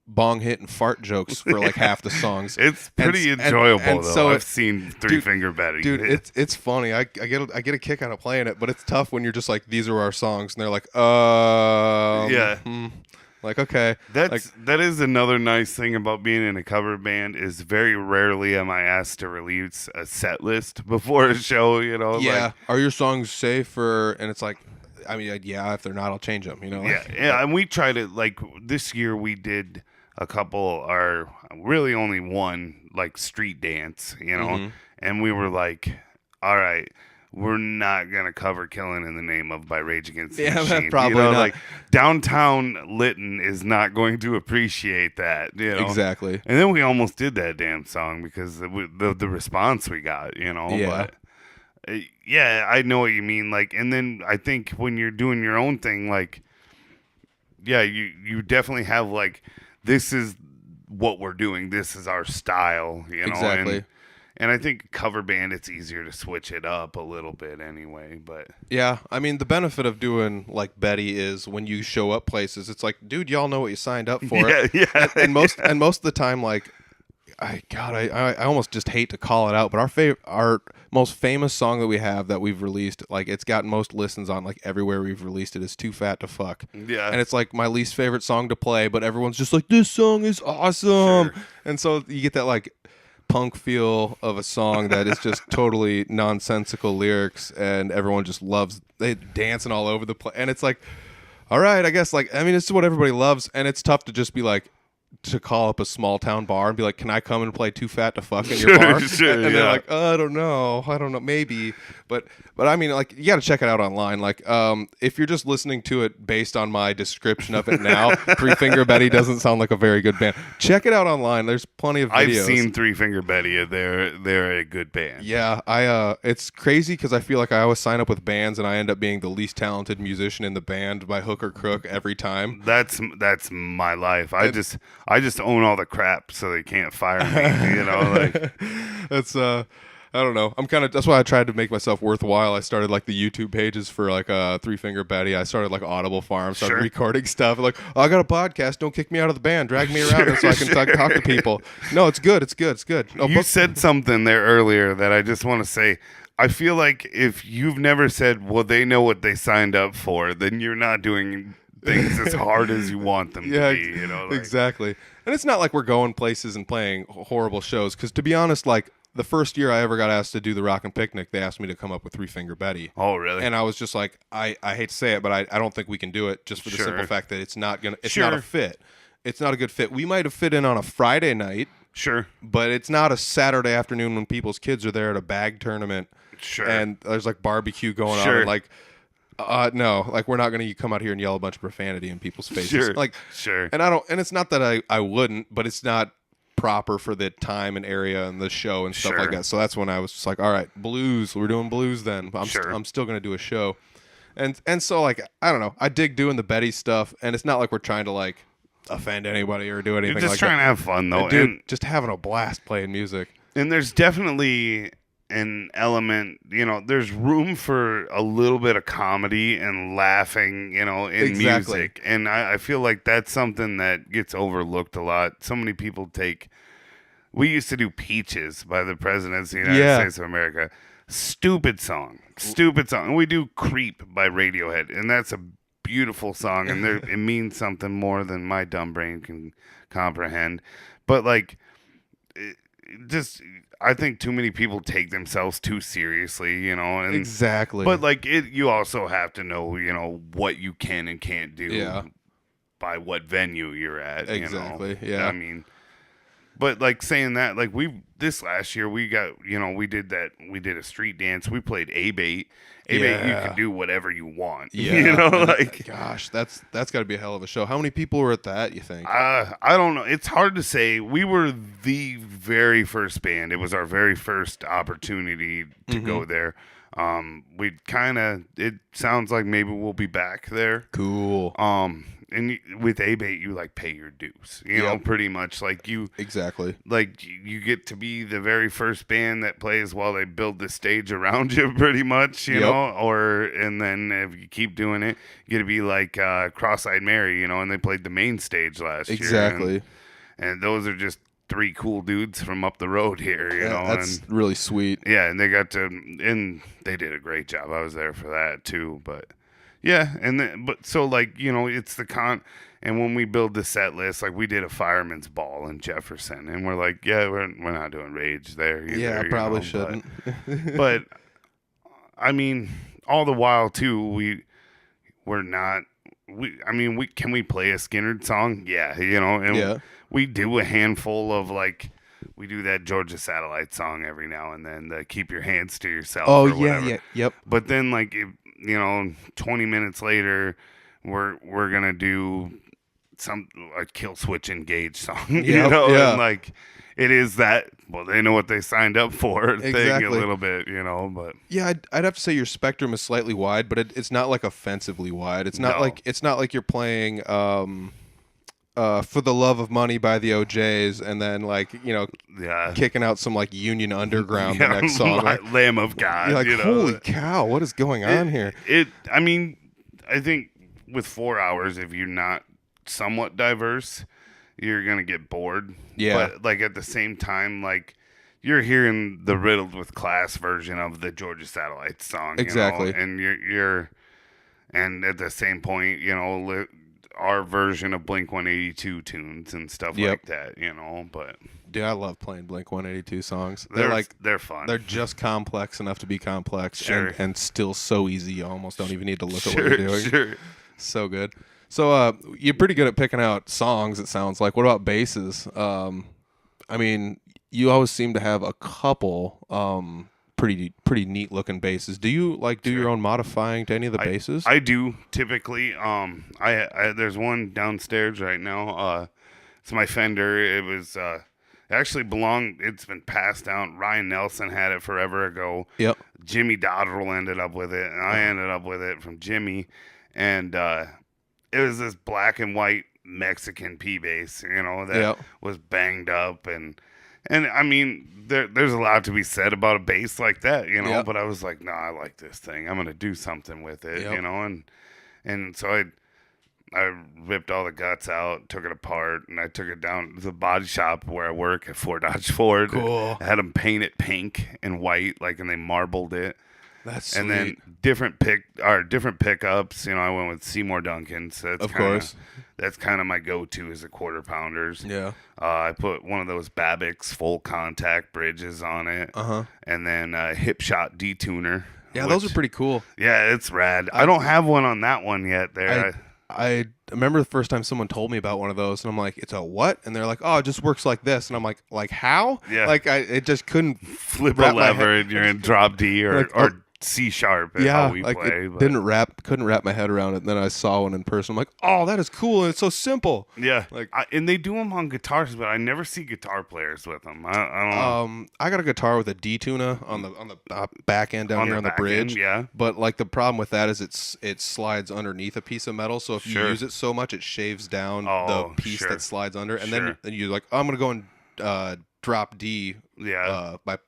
bong hit and fart jokes for like half the songs. It's pretty enjoyable and though. so I've seen Three Finger Betty. Dude, it's funny. I get a kick out of playing it, but it's tough when you're just like, these are our songs, and they're like, like okay. That is another nice thing about being in a cover band is very rarely am I asked to release a set list before a show. Yeah. Like, are your songs safe and it's like, I mean, yeah, if they're not, I'll change them, Yeah, and we tried it, like, this year we did a couple, or really only one, like, street dance, and we were like, all right, we're not going to cover Killing in the Name of by Rage Against the Machine. Probably not. Like, downtown Lytton is not going to appreciate that, Exactly. And then we almost did that damn song because the response we got, Yeah. But yeah, I know what you mean. Like, and then I think when you're doing your own thing, like, yeah, you definitely have like, this is what we're doing. This is our style, Exactly. And I think cover band, it's easier to switch it up a little bit anyway. But yeah, I mean, the benefit of doing like Betty is when you show up places, it's like, dude, y'all know what you signed up for. Yeah. And most of the time, like, I almost just hate to call it out, but our most famous song that we have that we've released, like it's gotten most listens on like everywhere we've released it, is Too Fat to Fuck. Yeah. And it's like my least favorite song to play, but everyone's just like, this song is awesome. Sure. And so you get that like punk feel of a song that is just totally nonsensical lyrics, and everyone just loves it, dancing all over the place. And it's like, all right, I guess, like, I mean, it's what everybody loves, and it's tough to just be like, to call up a small town bar and be like, can I come and play Too Fat to Fuck in your bar? Sure, and they're like, I don't know, maybe. But I mean, like, you got to check it out online. Like, if you're just listening to it based on my description of it now, Three Finger Betty doesn't sound like a very good band. Check it out online. There's plenty of videos. I've seen Three Finger Betty. They're a good band. Yeah, it's crazy because I feel like I always sign up with bands and I end up being the least talented musician in the band by hook or crook every time. That's my life. I just own all the crap so they can't fire me. Like that's I don't know. That's why I tried to make myself worthwhile. I started like the YouTube pages for like Three Finger Betty. I started like Audible Farm, started recording stuff. Like, I got a podcast. Don't kick me out of the band. Drag me around so I can talk to people. No, it's good. It's good. No, you said something there earlier that I just want to say. I feel like if you've never said, well, they know what they signed up for, then you're not doing things as hard as you want them to be. Like. Exactly. And it's not like we're going places and playing horrible shows. Because to be honest, like, the first year I ever got asked to do the Rockin' Picnic, they asked me to come up with Three Finger Betty. Oh, really? And I was just like, I hate to say it, but I don't think we can do it just for the simple fact that it's not not a fit. It's not a good fit. We might have fit in on a Friday night. Sure. But it's not a Saturday afternoon when people's kids are there at a bag tournament. Sure. And there's like barbecue going on. And like, no, like, we're not going to come out here and yell a bunch of profanity in people's faces. Sure. Like, and it's not that I wouldn't, but it's not proper for the time and area and the show and stuff like that. So that's when I was just like, all right, blues, we're doing blues then. I'm still going to do a show. And so, like, I don't know, I dig doing the Betty stuff, and it's not like we're trying to like offend anybody or do anything. You're just trying to have fun though, dude. Just having a blast playing music. And there's definitely an element, there's room for a little bit of comedy and laughing, in Exactly. music. And I feel like that's something that gets overlooked a lot. So many people we used to do Peaches by the Presidents of the United Yeah. States of America. Stupid song. Stupid song. And we do Creep by Radiohead. And that's a beautiful song. And it means something more than my dumb brain can comprehend. But like, just I think too many people take themselves too seriously, and Exactly. but like you also have to know, what you can and can't do Yeah. by what venue you're at. Exactly, yeah. I mean, but like saying that, like this last year we got, we did a street dance. We played A-Bait. A-Bait, you Yeah. can do whatever you want. Yeah. Like Gosh, that's got to be a hell of a show. How many people were at that, you think? I don't know. It's hard to say. We were the very first band. It was our very first opportunity to go there. It sounds like maybe we'll be back there. Cool. And with A-Bait, you like pay your dues, pretty much like Exactly. like you get to be the very first band that plays while they build the stage around you, pretty much, and then if you keep doing it, you get to be like Cross-Eyed Mary, and they played the main stage last year. Exactly. And those are just three cool dudes from up the road here, That's really sweet. Yeah, and and they did a great job. I was there for that too, but yeah, but so like, it's and when we build the set list, like we did a fireman's ball in Jefferson, and we're like, yeah, we're not doing Rage there either. Yeah, probably shouldn't. But I mean, all the while too, can we play a Skynyrd song? Yeah, and Yeah. we do a handful of like, we do that Georgia Satellite song every now and then, the Keep Your Hands to Yourself. Oh, or yeah, whatever. yeah. Yep. But then like, 20 minutes later, we're gonna do a Kill Switch Engage song, Yep, yeah. and like it is that. Well, they know what they signed up for. Thing a Exactly. little bit, but Yeah, I'd have to say your spectrum is slightly wide, but it's not like offensively wide. It's not No. like you're playing For the Love of Money by the OJs and then like, yeah, kicking out some like Union Underground yeah, the next song. Like, Lamb of God. you're like, holy cow, what is going on here? I mean, I think with 4 hours, if you're not somewhat diverse, you're gonna get bored. Yeah. But like at the same time, like you're hearing the Riddled With Class version of the Georgia Satellite song. Exactly. And and at the same point, our version of Blink-182 tunes and stuff like that. But Dude, I love playing Blink-182 songs. they're fun. They're just complex enough to be complex Sure. and still so easy you almost don't even need to look at Sure, what you're doing. sure. So good. So you're pretty good at picking out songs, it sounds like. What about basses? I mean, you always seem to have a couple pretty neat looking basses. Do you do your own modifying to any of the basses? I do typically. I there's one downstairs right now. It's my Fender. It was actually belonged. It's been passed down. Ryan Nelson had it forever ago. Yep. Jimmy Dotterell ended up with it, and I ended up with it from Jimmy. And it was this black and white Mexican P bass, that was banged up and I mean, there's a lot to be said about a bass like that, but I was like, no, I like this thing. I'm going to do something with it, and so I ripped all the guts out, took it apart, and I took it down to the body shop where I work at Fort Dodge Ford. Cool. I had them paint it pink and white, and they marbled it. That's sweet. And then different pickups. I went with Seymour Duncan's. Of course. That's kind of my go-to as a quarter pounders. Yeah. I put one of those Babbitt's full contact bridges on it. And then Hip Shot detuner. Yeah, those are pretty cool. Yeah, it's rad. I don't have one on that one yet. I remember the first time someone told me about one of those, and I'm like, "It's a what?" And they're like, "Oh, it just works like this." And I'm like how? Yeah. It just couldn't flip a wrap my lever head- and you're in drop D or C sharp is how we play. It But couldn't wrap my head around it. And then I saw one in person. I'm like, "Oh, that is cool, and it's so simple." yeah, and they do them on guitars, but I never see guitar players with them. I don't know. I got a guitar with a D-tuner on the back end down here on the back bridge. end, yeah. But the problem with that is it slides underneath a piece of metal. So if you Sure. use it so much, it shaves down Oh, the piece sure. that slides under, and Sure. then you're like, oh, I'm gonna go and drop D. Yeah. By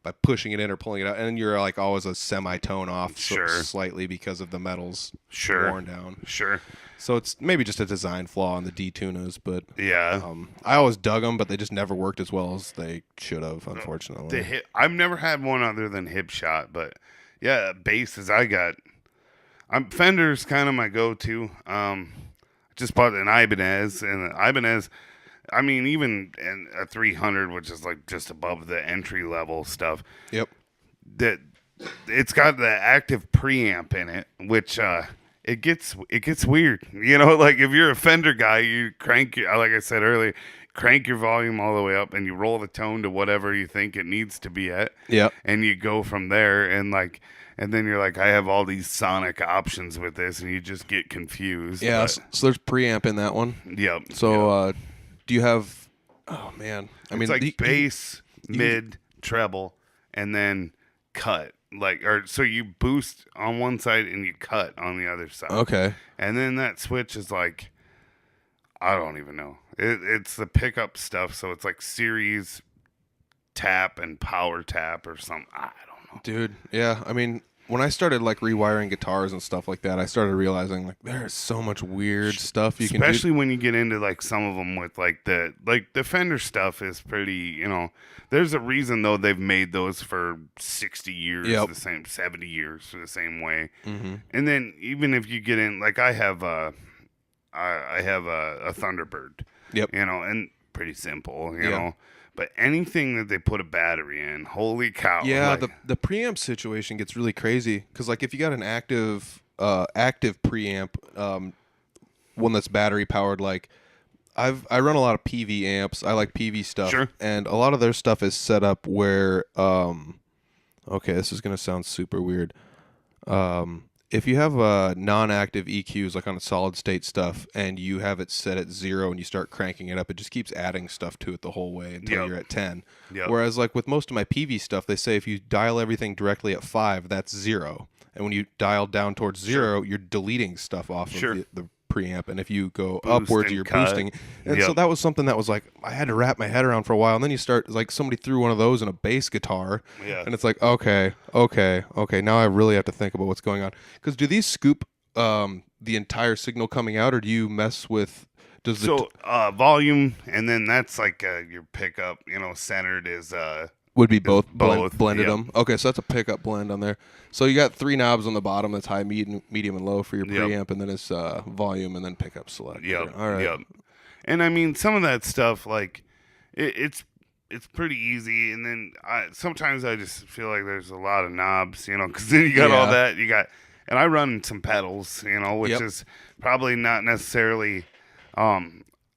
by pushing it in or pulling it out, and then you're like always a semitone off slightly because of the metal's worn down. Sure. So it's maybe just a design flaw on the D-tunas, but yeah, I always dug them, but they just never worked as well as they should have, unfortunately. I've never had one other than Hip Shot, but yeah, basses Fender's kind of my go-to. Just bought an Ibanez, and the Ibanez, I mean, even in a 300, which is like just above the entry level stuff. Yep. That it's got the active preamp in it, which it gets weird. You know, like if you're a Fender guy, you crank your, like I said earlier, crank your volume all the way up, and you roll the tone to whatever you think it needs to be at. Yeah. And you go from there, and then you're like, I have all these sonic options with this, and you just get confused. Yeah, so there's preamp in that one. Yep. So do you have, oh man. It's like bass, mid, treble, and then cut. So you boost on one side and you cut on the other side. Okay. And then that switch is like, I don't even know. It's the pickup stuff, so it's like series tap and power tap or something. I don't know. Dude, yeah. I mean, when I started like rewiring guitars and stuff like that, I started realizing like there's so much weird stuff you can do. Especially when you get into like some of them with like the Fender stuff is pretty, you know, there's a reason though they've made those for 60 years, the same 70 years the same way. Mm-hmm. And then even if you get in, like I have a Thunderbird, you know, and pretty simple, you know. But anything that they put a battery in, holy cow! Yeah, like, the preamp situation gets really crazy because, like, if you got an active preamp, one that's battery powered, like I run a lot of PV amps. I like PV stuff, and a lot of their stuff is set up where, okay, this is gonna sound super weird. If you have non-active EQs like on a solid state stuff and you have it set at 0 and you start cranking it up, it just keeps adding stuff to it the whole way until you're at 10. Whereas like with most of my PV stuff, they say if you dial everything directly at 5, that's 0. And when you dial down towards 0, you're deleting stuff off of the preamp, and if you go upwards, you're boosting. And so that was something that was like I had to wrap my head around for a while. And then you start like somebody threw one of those in a bass guitar, and it's like okay. Now I really have to think about what's going on. Because do these scoop the entire signal coming out, or do you mess with? Volume, and then that's like your pickup. You know, centered is would be both blended them. Okay, so that's a pickup blend on there. So you got 3 knobs on the bottom. That's high, medium, and low for your preamp, and then it's volume and then pickup select. All right. And I mean, some of that stuff, like it's pretty easy. And then sometimes I just feel like there's a lot of knobs, you know, because then you got all that. And I run some pedals, you know, which is probably not necessarily.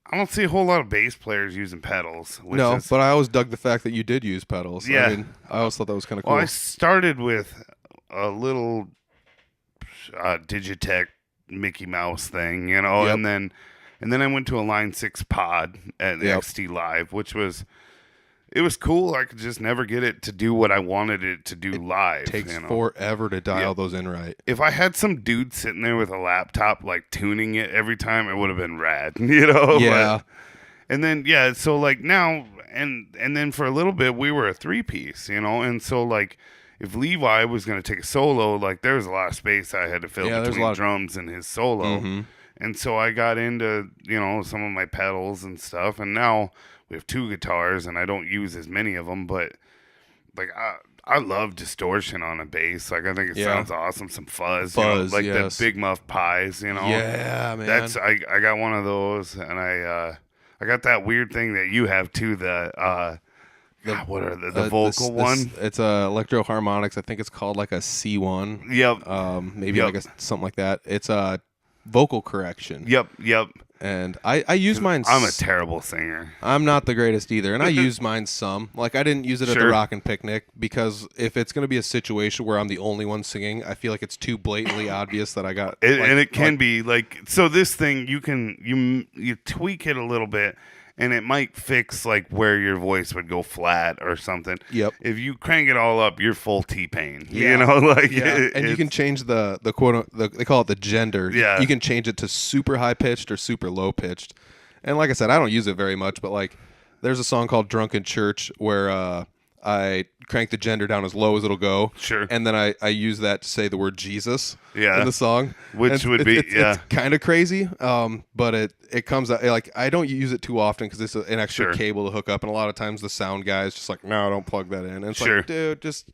I don't see a whole lot of bass players using pedals. But I always dug the fact that you did use pedals. Yeah. I mean, I always thought that was kind of cool. Well, I started with a little Digitech Mickey Mouse thing, you know, and then I went to a Line 6 pod at the XT Live, which was cool. I could just never get it to do what I wanted it to do live. It takes forever to dial those in right. If I had some dude sitting there with a laptop, like tuning it every time, it would have been rad, you know? Yeah. And then, so like now, and then for a little bit, we were a 3-piece, you know? And so like, if Levi was going to take a solo, like there was a lot of space I had to fill between drums and his solo. Mm-hmm. And so I got into, you know, some of my pedals and stuff, and now we have 2 guitars, and I don't use as many of them, but like I love distortion on a bass. Like I think it sounds awesome. Some fuzz, you know, like the Big Muff Pies, you know. Yeah, man. That's I got one of those, and I got that weird thing that you have too. What are the vocal one? It's Electro Harmonics. I think it's called like a C1. Yep. Maybe like something like that. It's a vocal correction. Yep. And I use mine. I'm a terrible singer. I'm not the greatest either, and I use mine some. Like I didn't use it at the Rockin' Picnic because if it's going to be a situation where I'm the only one singing, I feel like it's too blatantly obvious that I got. And it can be like so. This thing you can you tweak it a little bit, and it might fix like where your voice would go flat or something. Yep. If you crank it all up, you're full T-Pain. You know, like and you can change the quote. They call it the gender. Yeah. You can change it to super high pitched or super low pitched. And like I said, I don't use it very much, but like there's a song called "Drunken Church" where I crank the gender down as low as it'll go. Sure. And then I use that to say the word Jesus Yeah. in the song. Which And would be, it's kind of crazy, but it comes out, like, I don't use it too often because it's an extra Sure. cable to hook up, and a lot of times the sound guy is just like, no, don't plug that in. And it's Sure. like, dude, just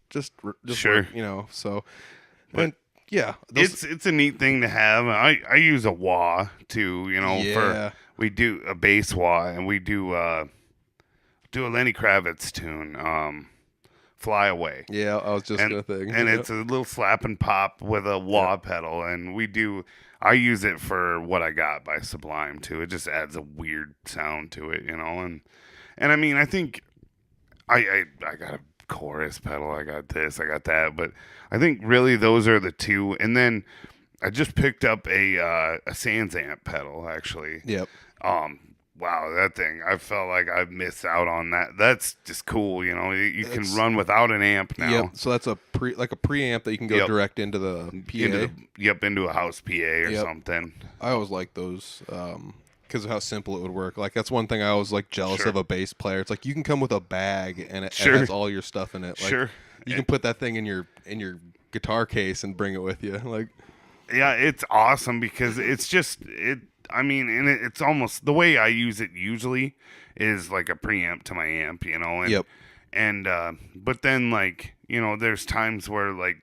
Sure. work, you know, so. And yeah. It's a neat thing to have. I use a wah too, you know, Yeah. we do a bass wah, and we do a Lenny Kravitz tune, Fly Away. Yeah, I was just And, going to think. and Yep. it's a little slap and pop with a wah pedal, and I use it for What I Got by Sublime too. It just adds a weird sound to it, you know, and I mean, I think I got a chorus pedal, I got this, I got that, but I think really those are the two. And then I just picked up a Sans amp pedal actually. Yep. Wow, that thing! I felt like I missed out on that. That's just cool, you know. You can run without an amp now. Yep. So that's a preamp that you can go Yep. direct into the PA. Into a house PA or Yep. something. I always like those because of how simple it would work. Like, that's one thing I was like jealous Sure. of a bass player. It's like you can come with a bag and it Sure. has all your stuff in it. Like, Sure. You can put that thing in your guitar case and bring it with you. Like, Yeah, it's awesome because it's just it. I mean, and it's almost the way I use it usually is like a preamp to my amp, you know. And, Yep. And but then, like, you know, there's times where like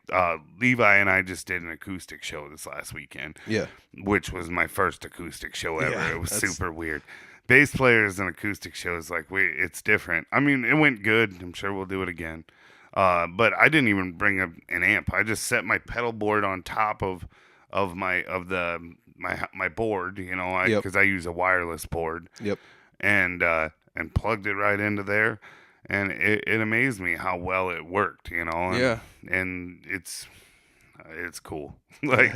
Levi and I just did an acoustic show this last weekend. Yeah. Which was my first acoustic show ever. Yeah, It was that's- super weird. Bass players and acoustic shows, like, it's different. I mean, it went good. I'm sure we'll do it again. But I didn't even bring an amp. I just set my pedal board on top of my board, you know, Yep. because I use a wireless board, Yep. and plugged it right into there, and it amazed me how well it worked, you know. And, Yeah. and it's cool. Like,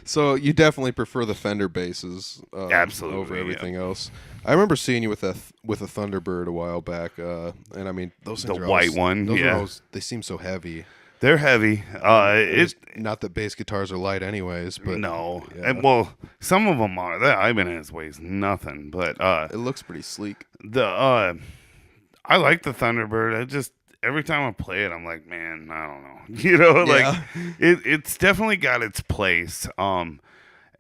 So you definitely prefer the Fender basses Absolutely, over yeah. everything else. I remember seeing you with a Thunderbird a while back, and I mean, those things The are white always, one, those are yeah. always, they seem so heavy. they're heavy. It's not that bass guitars are light anyways, but No. yeah. And, well, some of them are. That Ibanez weighs nothing, but it looks pretty sleek. I like the Thunderbird. Every time I play it, I'm like, man, I don't know. You know, like Yeah. it's definitely got its place.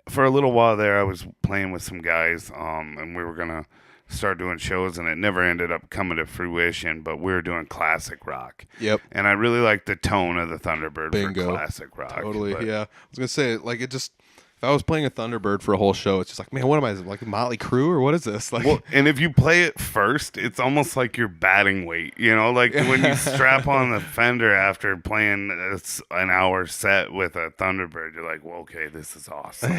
For a little while there, I was playing with some guys, and we were gonna start doing shows, and it never ended up coming to fruition. But we were doing classic rock. Yep. And I really like the tone of the Thunderbird Bingo. for classic rock. Totally, but- yeah. I was gonna say, like, it just, if I was playing a Thunderbird for a whole show, it's just like, man, what am I, like Motley Crue or what is this? Like, Well, and if you play it first, it's almost like your batting weight, you know, like when you strap on the Fender after playing an hour set with a Thunderbird, you're like, well, okay, this is awesome.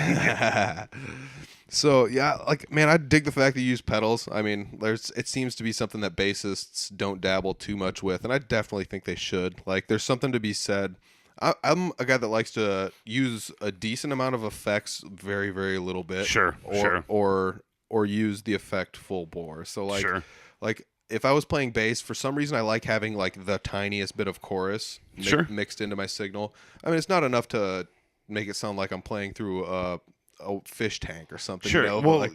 so yeah, like, man, I dig the fact that you use pedals. I mean, it seems to be something that bassists don't dabble too much with, and I definitely think they should. Like, there's something to be said. I'm a guy that likes to use a decent amount of effects, very, very little bit. Sure, sure. Or use the effect full bore. So like, Sure. like if I was playing bass, for some reason I like having like the tiniest bit of chorus Sure. mixed into my signal. I mean, it's not enough to make it sound like I'm playing through a fish tank or something. Sure. You know? But, Well, like,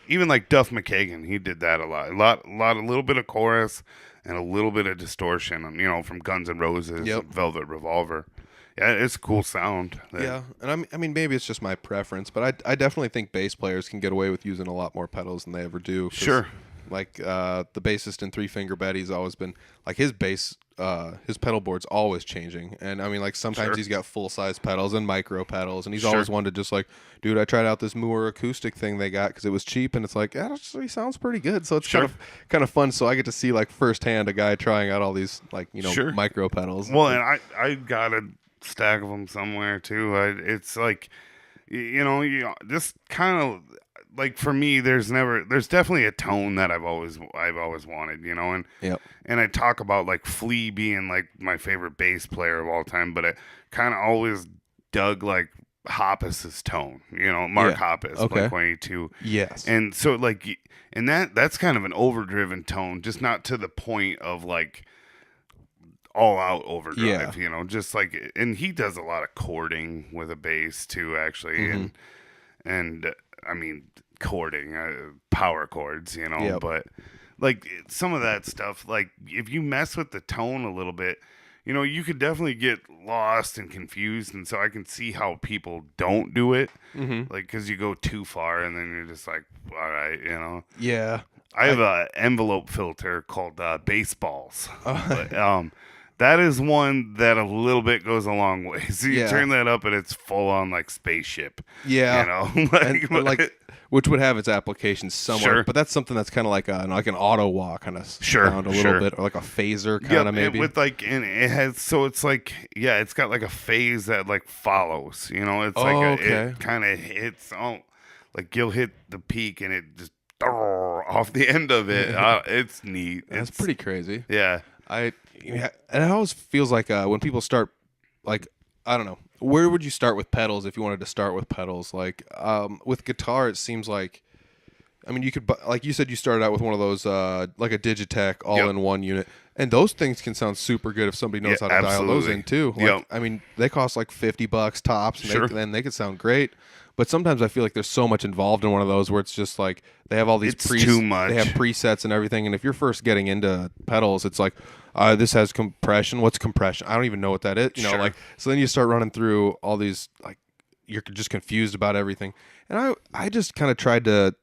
even like Duff McKagan, he did that a lot, a little bit of chorus and a little bit of distortion, you know, from Guns N' Roses, Yep. Velvet Revolver. Yeah, it's a cool sound. yeah, and I mean, maybe it's just my preference, but I definitely think bass players can get away with using a lot more pedals than they ever do. 'Cause, Sure. Like the bassist in Three Finger Betty's always been like his bass, his pedal board's always changing, and I mean, like sometimes Sure. he's got full size pedals and micro pedals, and he's Sure. always wanted to just like, dude, I tried out this Moore acoustic thing they got because it was cheap, and it's like, yeah, it actually sounds pretty good. So it's Sure. kind of fun. So I get to see like firsthand a guy trying out all these like Sure. micro pedals. Well, and I got a stack of them somewhere too. It's like, you just kind of like, for me, there's definitely a tone that I've always wanted, you know, Yep. and I talk about like Flea being like my favorite bass player of all time, but I kind of always dug like Hoppus's tone, you know, Mark Yeah. Hoppus, Okay. Blink-182. Yes. And so like, and that's kind of an overdriven tone, just not to the point of like all out overdrive, you know, just like, and he does a lot of chording with a bass too, actually. Mm-hmm. And I mean, chording, power chords, you know, Yep. but like some of that stuff, like if you mess with the tone a little bit, you could definitely get lost and confused. And so I can see how people don't do it, like because you go too far and then you're just like, all right. Yeah. I have a envelope filter called baseballs. Uh, But, that is one that a little bit goes a long way. So you Yeah. turn that up and it's full on like spaceship. yeah. And, like, which would have its applications somewhere, Sure. but that's something that's kind of like an auto walk kind of Sure, sound a little sure. bit, or like a phaser kind Yep, of maybe. with like, and it has, so it's like, yeah, it's got like a phase that like follows, it's like okay. it kind of hits, like you'll hit the peak and it just off the end of it. It's neat. That's It's pretty crazy. Yeah. And it always feels like when people start, like, I don't know, where would you start with pedals if you wanted to start with pedals? Like, with guitar, it seems like, I mean, you could, like you said, you started out with one of those, like a Digitech all-in-one unit, and those things can sound super good if somebody knows Yeah, how to dial those absolutely. in too. Like, Yep. I mean, they cost like $50 tops, and Sure. then they could sound great. But sometimes I feel like there's so much involved in one of those where it's just like they have all these It's too much. They have presets and everything, and if you're first getting into pedals, it's like, this has compression. What's compression? I don't even know what that is. Sure. Like, so then you start running through all these, like, you're just confused about everything. And I just kind of tried to,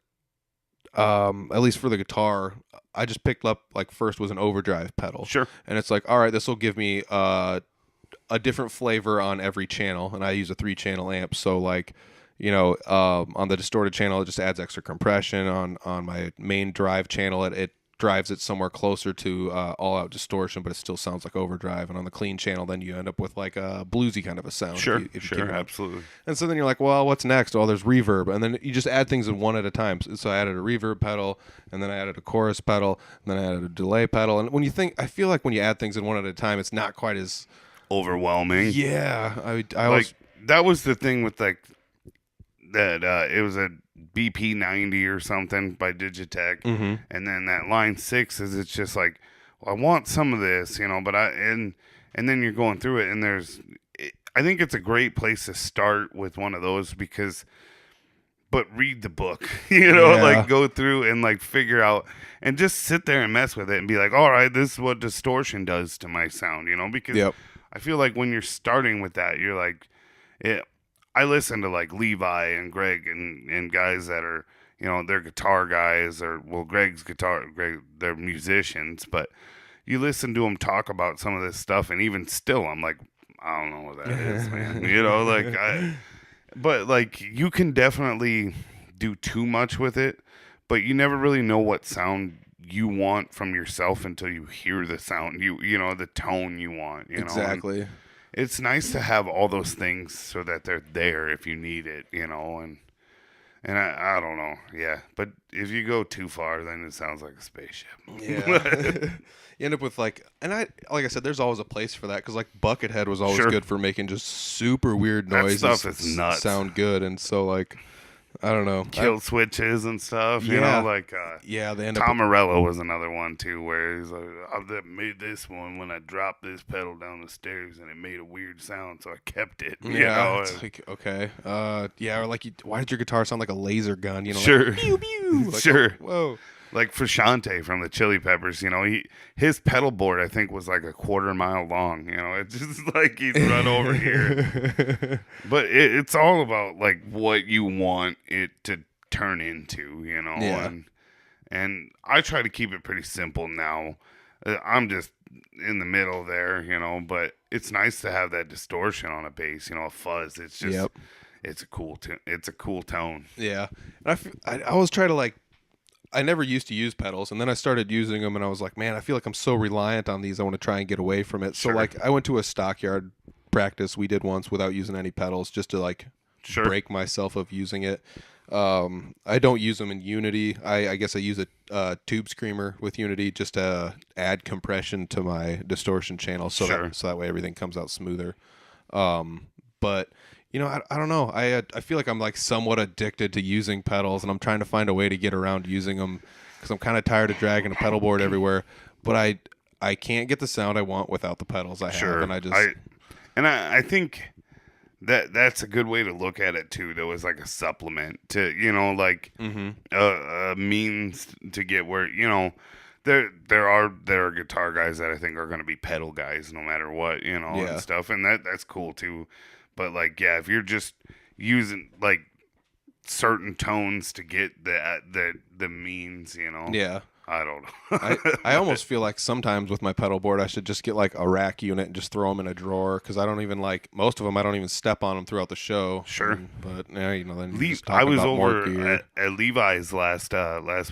at least for the guitar, I just picked up, like, first was an overdrive pedal. Sure. And it's like, all right, this will give me a different flavor on every channel, and I use a 3-channel amp, so like, on the distorted channel, it just adds extra compression. On my main drive channel, it drives it somewhere closer to all-out distortion, but it still sounds like overdrive. And on the clean channel, then you end up with like a bluesy kind of a sound. Sure. if you Sure. keep it up. Absolutely. And so then you're like, well, what's next? Oh, there's reverb, and then you just add things in one at a time. So I added a reverb pedal, and then I added a chorus pedal, and then I added a delay pedal. And I feel like when you add things in one at a time, it's not quite as Overwhelming. yeah. I Like always that was the thing with like that. It was a BP 90 or something by Digitech, and then that line 6 is, it's just like, well, I want some of this, but and then you're going through it, and I think it's a great place to start with one of those but read the book, Yeah. like go through and like figure out and just sit there and mess with it and be like, all right, this is what distortion does to my sound, because Yep. I feel like when you're starting with that, you're like, I listen to like Levi and Greg and guys that are, they're guitar guys, or Greg, they're musicians, but you listen to them talk about some of this stuff, and even still, I'm like, I don't know what that is, man. But like you can definitely do too much with it, but you never really know what sound you want from yourself until you hear the sound, the tone you want, exactly. And it's nice to have all those things so that they're there if you need it, and I don't know, yeah. But if you go too far, then it sounds like a spaceship. Yeah. You end up with like I said, there's always a place for that, because like Buckethead was always Sure. good for making just super weird That noises. stuff is nuts. Sound good, and so like, I don't know. Kill switches and stuff, Yeah. like Yeah, they end up. Tom Morello was another one too, where he's like, I made this one when I dropped this pedal down the stairs and it made a weird sound, so I kept it. Yeah, it's like, okay, yeah, or like, why did your guitar sound like a laser gun? Sure. Like, pew pew. Like, Sure. Whoa. Like Frusciante from the Chili Peppers, his pedal board I think was like a 1/4 mile long. It's just like he's run over here. But it's all about like what you want it to turn into, Yeah. and I try to keep it pretty simple now. I'm just in the middle there, but it's nice to have that distortion on a bass, a fuzz. It's just, Yep. it's a cool tone. Yeah, and I always try to like. I never used to use pedals, and then I started using them, and I was like, man, I feel like I'm so reliant on these. I want to try and get away from it. Sure. So like, I went to a stockyard practice we did once without using any pedals, just to like Sure. break myself of using it. I don't use them in Unity. I guess I use a tube screamer with Unity just to add compression to my distortion channel, so Sure. that way everything comes out smoother. But I don't know. I feel like I'm like somewhat addicted to using pedals, and I'm trying to find a way to get around using them, because I'm kind of tired of dragging a pedal board everywhere. But I can't get the sound I want without the pedals I Sure. have, and I just I think that's a good way to look at it too, though, as like a supplement to, like a means to get where, there are guitar guys that I think are going to be pedal guys no matter what, Yeah. and stuff, and that's cool too. But like, yeah, if you're just using like certain tones to get the means, Yeah. I don't I almost feel like sometimes with my pedal board I should just get like a rack unit and just throw them in a drawer, because I don't even like most of them. I don't even step on them throughout the show. Sure. But yeah, then you're just I talking was about more over gear. at Levi's last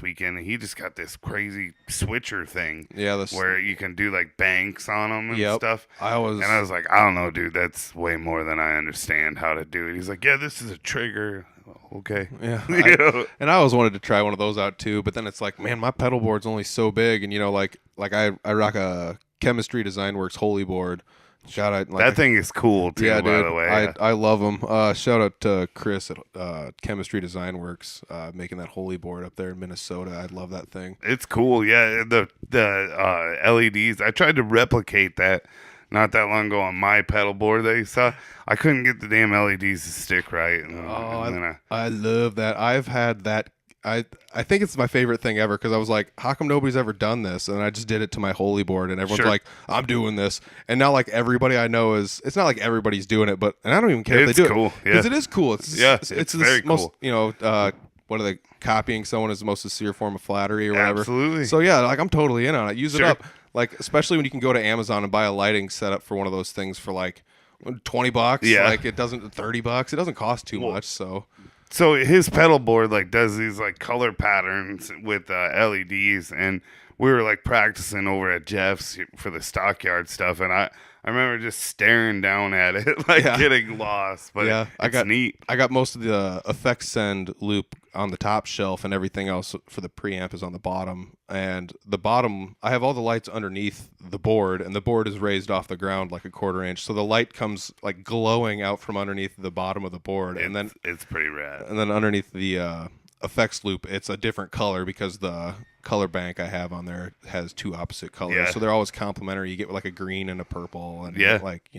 weekend, and he just got this crazy switcher thing Yeah, where you can do like banks on them and stuff. I was like, I don't know, dude, that's way more than I understand how to do it. He's like, yeah, this is a trigger. Okay. Yeah. You know? And I always wanted to try one of those out too, but then it's like, man, my pedal board's only so big, and like I rock a Chemistry Design Works Holy board. God, that thing is cool too. Yeah, by dude, the way, I love them. Shout out to Chris at Chemistry Design Works, making that Holy board up there in Minnesota. I love that thing. it's cool. Yeah, the LEDs. I tried to replicate that not that long ago on my pedal board that you saw. I couldn't get the damn LEDs to stick right. I love that. I've had that. I think it's my favorite thing ever, because I was like, how come nobody's ever done this? And I just did it to my Holy board, and everyone's Sure. like, I'm doing this. And now like everybody I know it's not like everybody's doing it, but and I don't even care if It's they do cool, it, yeah. because it is cool. It's it's very most cool. what are they, copying someone is the most sincere form of flattery or whatever. Absolutely. So yeah, like I'm totally in on it. Use it Sure. up. Like, especially when you can go to Amazon and buy a lighting setup for one of those things for like $20. Yeah. Like it doesn't $30. It doesn't cost too much. So his pedal board like does these like color patterns with LEDs, and we were like practicing over at Jeff's for the stockyard stuff, and I remember just staring down at it like getting lost. But Yeah, it's neat. I got most of the effects send loop on the top shelf, and everything else for the preamp is on the bottom. And the bottom, I have all the lights underneath the board, and the board is raised off the ground like a 1/4 inch, so the light comes like glowing out from underneath the bottom of the board, and then it's pretty rad. And then underneath the effects loop, it's a different color, because the color bank I have on there has two opposite colors. Yeah. So they're always complementary. You get like a green and a purple, and Yeah. like,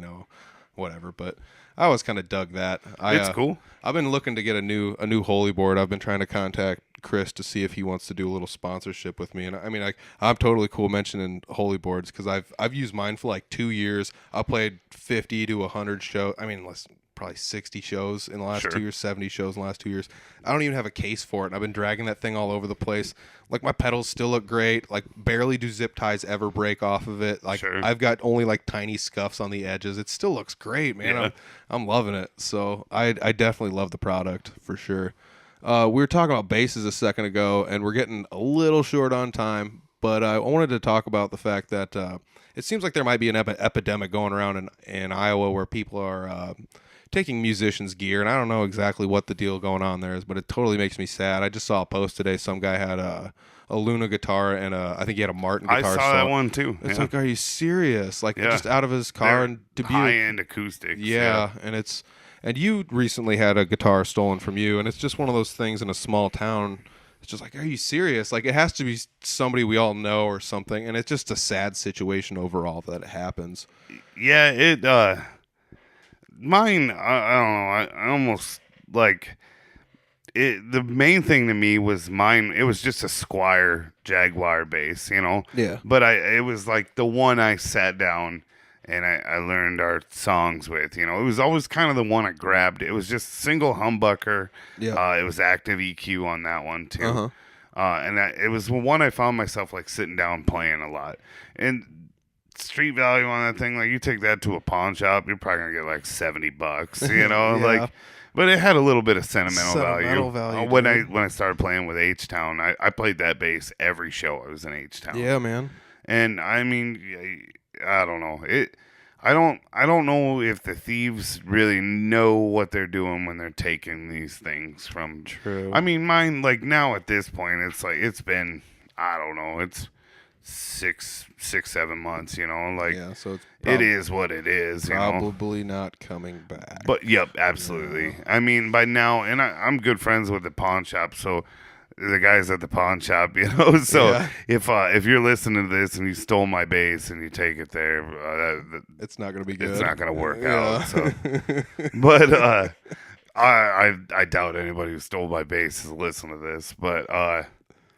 whatever. But I always kind of dug that. It's cool. I've been looking to get a new Holy board. I've been trying to contact Chris to see if he wants to do a little sponsorship with me. And I mean, I'm totally cool mentioning Holy boards, because I've used mine for like 2 years. I played 50 to 100 shows. I mean, probably 60 shows in the last Sure. 2 years, 70 shows in the last 2 years. I don't even have a case for it, and I've been dragging that thing all over the place. Like, my pedals still look great. Like, barely do zip ties ever break off of it. Like, Sure. I've got only like tiny scuffs on the edges. It still looks great, man. Yeah. I'm loving it. So I definitely love the product for sure. We were talking about basses a second ago, and we're getting a little short on time, but I wanted to talk about the fact that it seems like there might be an epidemic going around in Iowa, where people are taking musicians' gear, and I don't know exactly what the deal going on there is, but it totally makes me sad. I just saw a post today. Some guy had a Luna guitar, and I think he had a Martin guitar. I saw that one too. It's Yeah. like, are you serious? Like, Yeah. just out of his car They're in Dubuque. high-end acoustics. Yeah, and you recently had a guitar stolen from you, and it's just one of those things in a small town. It's just like, are you serious? Like, it has to be somebody we all know or something, and it's just a sad situation overall that it happens. Yeah, mine, I don't know. I almost like it. The main thing to me was mine. It was just a Squier Jaguar bass, Yeah. But it was like the one I sat down and I learned our songs with. It was always kind of the one I grabbed. It was just single humbucker. Yeah. It was active EQ on that one too. Uh-huh. It was the one I found myself like sitting down playing a lot. And street value on that thing, like you take that to a pawn shop, you're probably gonna get like $70, Yeah. like. But it had a little bit of sentimental Sentimental value. value, When dude. I started playing with H-Town, I played that bass every show I was in H-Town. Yeah, man. And I mean, I don't know. I don't know if the thieves really know what they're doing when they're taking these things from. True. I mean, mine, like now at this point, it's like it's been, I don't know, it's 7 months, like Yeah, so it's it is what it is, probably not coming back. But yep, absolutely. I mean, by now, and I'm good friends with the pawn shop, so the guys at the pawn shop, So Yeah. if you're listening to this and you stole my bass and you take it there, it's not going to be good. it's not gonna work Yeah. out. So, but I doubt anybody who stole my bass is listening to this. But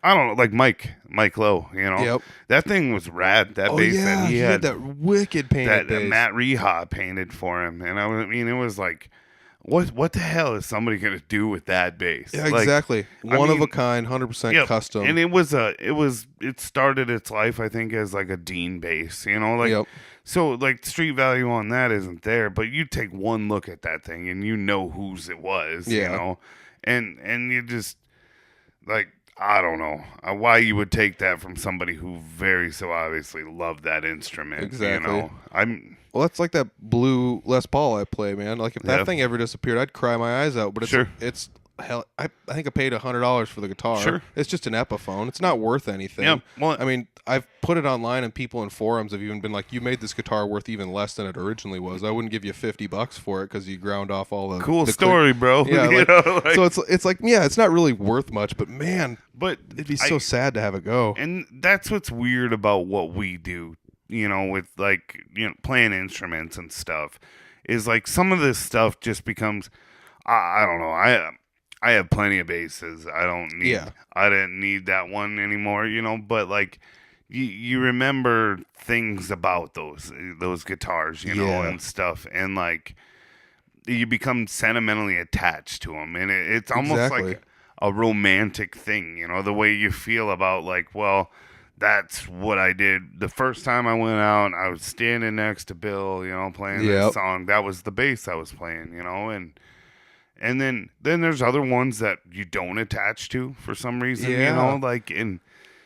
I don't know, like Mike Lowe, Yep. that thing was rad. That bass that he had that wicked painted that bass. Matt Reha painted for him, and I mean, it was like, what the hell is somebody gonna do with that bass? Yeah, Like, exactly. One of a kind, 100% yep. custom. And it started its life, I think, as like a Dean bass, like. Yep. So, like, street value on that isn't there, but you take one look at that thing and you know whose it was, Yeah. and you just, like, I don't know why you would take that from somebody who very so obviously loved that instrument. Exactly. I'm Well, that's like that blue Les Paul I play, man. Like if that Yeah. thing ever disappeared, I'd cry my eyes out. But it's Sure. it's hell. I think I paid $100 for the guitar. Sure. It's just an Epiphone. It's not worth anything. Yeah, well- I mean, I've put it online, and people in forums have even been like, "You made this guitar worth even less than it originally was. I wouldn't give you $50 for it because you ground off all the cool the story, bro. Yeah, You like, know, like- so it's like yeah, it's not really worth much, but man, but it'd be so sad to have it go. And that's what's weird about what we do, with like, playing instruments and stuff, is like some of this stuff just becomes, I don't know. I have plenty of basses. I didn't need that one anymore, but like you remember things about those guitars, Yeah. and stuff, and like you become sentimentally attached to them, and it's almost Exactly. like a romantic thing, the way you feel about like, well, that's what I did the first time I went out. I was standing next to Bill, playing Yep. this song. That was the bass I was playing, and then there's other ones that you don't attach to for some reason, Yeah. like, and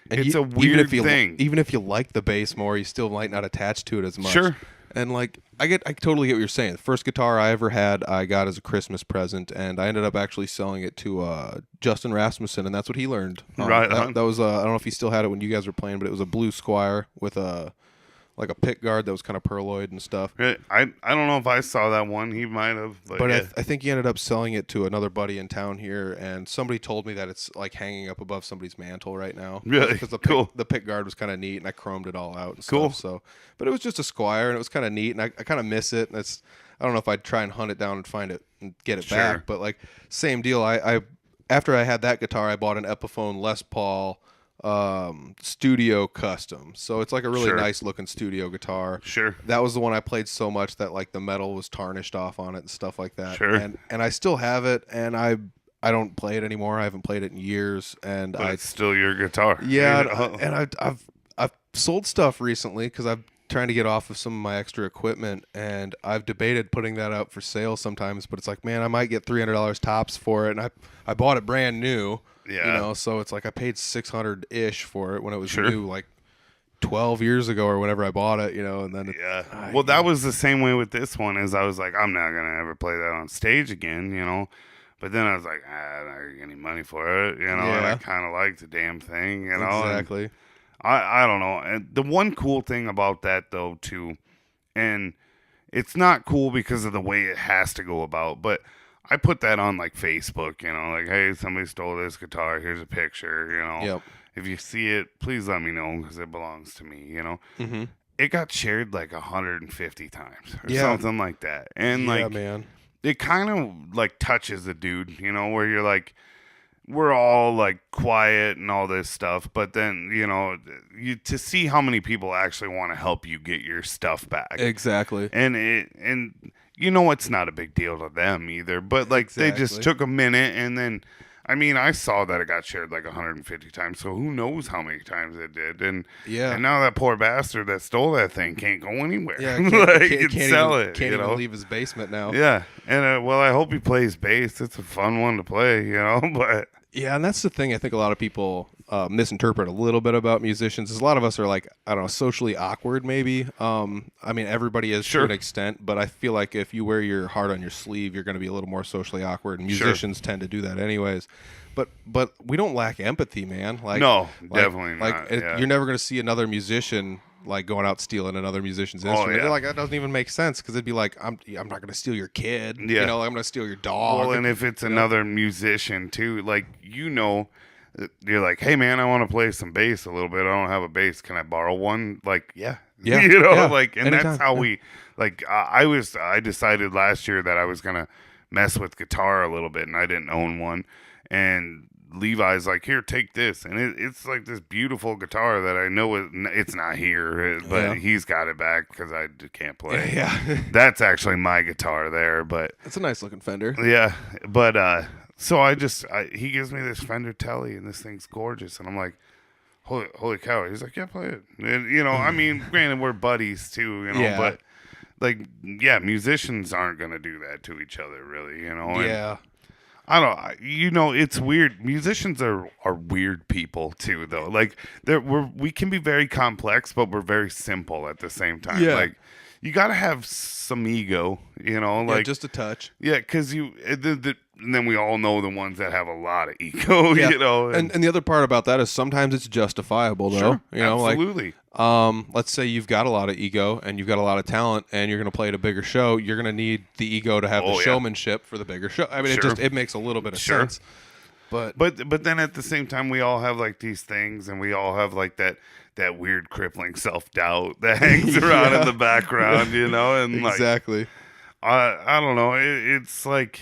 And it's a even weird if you, thing. Even if you like the bass more, you still might not attach to it as much. Sure. And like I totally get what you're saying. The first guitar I ever had, I got as a Christmas present, and I ended up actually selling it to Justin Rasmussen, and that's what he learned. Right on. That was I don't know if he still had it when you guys were playing, but it was a blue Squire with a pick guard that was kind of pearloid and stuff. I don't know if I saw that one. He might have, But yeah. I think he ended up selling it to another buddy in town here, and somebody told me that it's like hanging up above somebody's mantle right now. Really? Because Cool. the pick guard was kind of neat, and I chromed it all out and Cool. stuff. So, but it was just a Squire, and it was kind of neat, and I kind of miss it. And I don't know if I'd try and hunt it down and find it and get it Sure. back. But like same deal. I after I had that guitar, I bought an Epiphone Les Paul studio custom. So it's like a really Sure. nice looking studio guitar. Sure. That was the one I played so much that like the metal was tarnished off on it and stuff like that. Sure. And I still have it, and I don't play it anymore. I haven't played it in years, and But it's still your guitar. yeah, and I've sold stuff recently because I'm trying to get off of some of my extra equipment, and I've debated putting that out for sale sometimes. But it's like, man, I might get $300 tops for it, and I bought it brand new. Yeah. So it's like I paid $600-ish for it when it was Sure. new, like 12 years ago or whenever I bought it, and then Yeah. Well, that was the same way with this one. Is I was like, I'm not gonna ever play that on stage again, But then I was like, I don't get any money for it, And I Yeah. kind of like the damn thing, and exactly. I don't know. And the one cool thing about that though too, and it's not cool because of the way it has to go about, but I put that on like Facebook, like, hey, somebody stole this guitar. Here's a picture, Yep. If you see it, please let me know because it belongs to me, Mm-hmm. It got shared like 150 times or Yeah. something like that. And Yeah, like, man. it kind of like touches a dude, where you're like, we're all like quiet and all this stuff, but then, to see how many people actually want to help you get your stuff back. Exactly. And it's not a big deal to them either, but like they just Exactly. took a minute, and then I saw that it got shared like 150 times, so who knows how many times it did. And Yeah. and now that poor bastard that stole that thing can't go anywhere. Yeah, Like, can't sell even, it. Can't even leave his basement now. Yeah, and well, I hope he plays bass. It's a fun one to play, But Yeah, and that's the thing I think a lot of people misinterpret a little bit about musicians. Is a lot of us are like, I don't know, socially awkward maybe. Everybody is Sure. to an extent, but I feel like if you wear your heart on your sleeve, you're going to be a little more socially awkward. And musicians tend to do that anyways. But we don't lack empathy, man. Like No, definitely not, Like yeah. you're never going to see another musician like going out stealing another musician's instrument. yeah. They're like, that doesn't even make sense because it'd be like, I'm not going to steal your kid. Yeah. I'm going to steal your dog. Well, and if it's another musician too, like, you're like, hey man, I want to play some bass a little bit. I don't have a bass. Can I borrow one? Like, yeah. Yeah. And Anytime. that's how Yeah. we, like, I decided last year that I was going to mess with guitar a little bit, and I didn't own one. And Levi's like, here, take this, and it's like this beautiful guitar that I know it's not here, but he's got it back because I can't play. Yeah. That's actually my guitar there, but It's a nice looking Fender. yeah, but so he gives me this Fender Telly, and this thing's gorgeous, and I'm like, holy cow! He's like, yeah, play it. And, I mean, granted, we're buddies too, but like, yeah, musicians aren't gonna do that to each other, really, And Yeah. I don't, it's weird. Musicians are weird people too, though. Like, we can be very complex, but we're very simple at the same time. Yeah. Like, you got to have some ego, like just a touch. Yeah, because and then we all know the ones that have a lot of ego, Yeah. And the other part about that is sometimes it's justifiable, though. Sure, absolutely. Like, let's say you've got a lot of ego and you've got a lot of talent and you're going to play at a bigger show. You're going to need the ego to have the showmanship for the bigger show. I mean, it makes a little bit of sense. But then at the same time, we all have like these things, and we all have like that weird crippling self-doubt that hangs around in the background, and exactly. Like, I don't know. It's like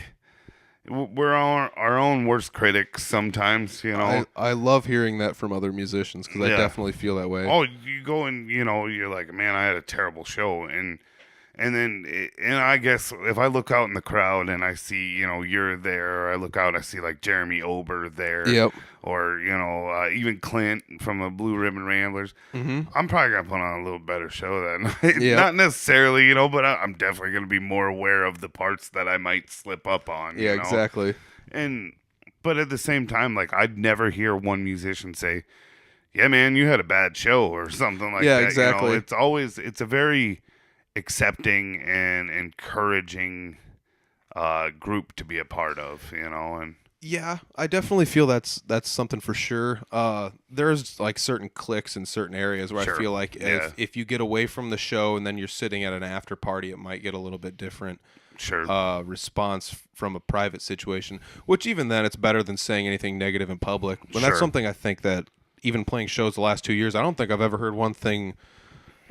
we're our own worst critics sometimes, I love hearing that from other musicians because I definitely feel that way. Oh, you go and you're like, man, I had a terrible show, and I guess if I look out in the crowd and I see you're there, or I look out, I see like Jeremy Ober there, yep, or even Clint from the Blue Ribbon Ramblers. Mm-hmm. I'm probably gonna put on a little better show that night. Yep. Not necessarily, but I'm definitely gonna be more aware of the parts that I might slip up on. Yeah, exactly. But at the same time, like, I'd never hear one musician say, "Yeah, man, you had a bad show," or something like that. Yeah, exactly. It's a very accepting and encouraging group to be a part of, and yeah, I definitely feel that's something for sure. There's like certain cliques in certain areas where I feel like if you get away from the show and then you're sitting at an after party, it might get a little bit different response from a private situation, which even then it's better than saying anything negative in public. But that's something I think that even playing shows the last 2 years, I don't think I've ever heard one thing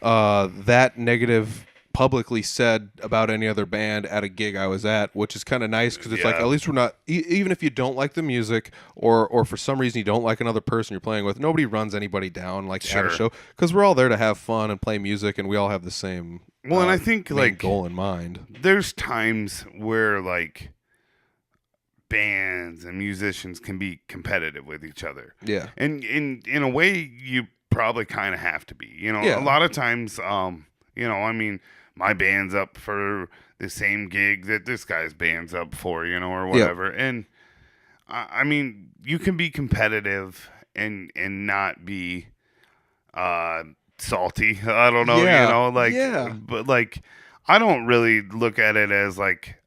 that negative publicly said about any other band at a gig I was at, which is kind of nice because it's like, at least we're not, even if you don't like the music or for some reason you don't like another person you're playing with, nobody runs anybody down like at a show, because we're all there to have fun and play music, and we all have the same and I think like goal in mind. There's times where like bands and musicians can be competitive with each other, and in a way you probably kind of have to be, a lot of times, I mean, my band's up for the same gig that this guy's band's up for, or whatever. Yep. And I mean, you can be competitive and not be salty. I don't know, but like, I don't really look at it as like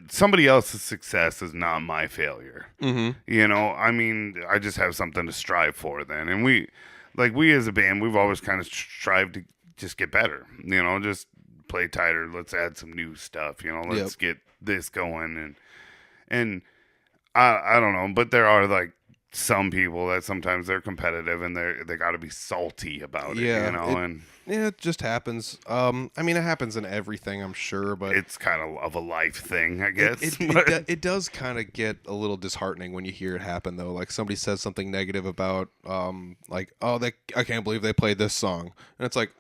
somebody else's success is not my failure. Mm-hmm. I mean, I just have something to strive for then. And we as a band, we've always kind of strived to just get better, just play tighter. Let's add some new stuff, let's get this going. And I don't know, but there are like some people that sometimes they're competitive and they got to be salty about it, and it just happens. I mean, it happens in everything, I'm sure, but it's kind of a life thing, I guess. It does kind of get a little disheartening when you hear it happen, though. Like somebody says something negative about, like, oh, I can't believe they played this song, and it's like,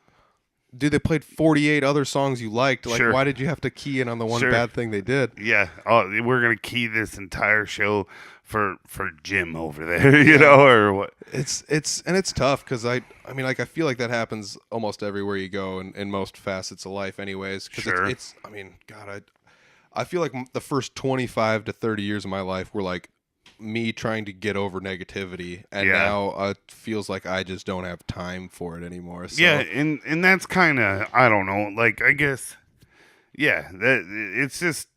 dude, they played 48 other songs you liked. Like, why did you have to key in on the one bad thing they did? Yeah. Oh, we're gonna key this entire show for Jim over there, or what? It's tough because I mean, like, I feel like that happens almost everywhere you go in most facets of life, anyways. Because it's I mean, God, I feel like the first 25 to 30 years of my life were like me trying to get over negativity, and now it feels like I just don't have time for it anymore. So. Yeah, and that's kind of, I don't know, like, I guess, that it's just,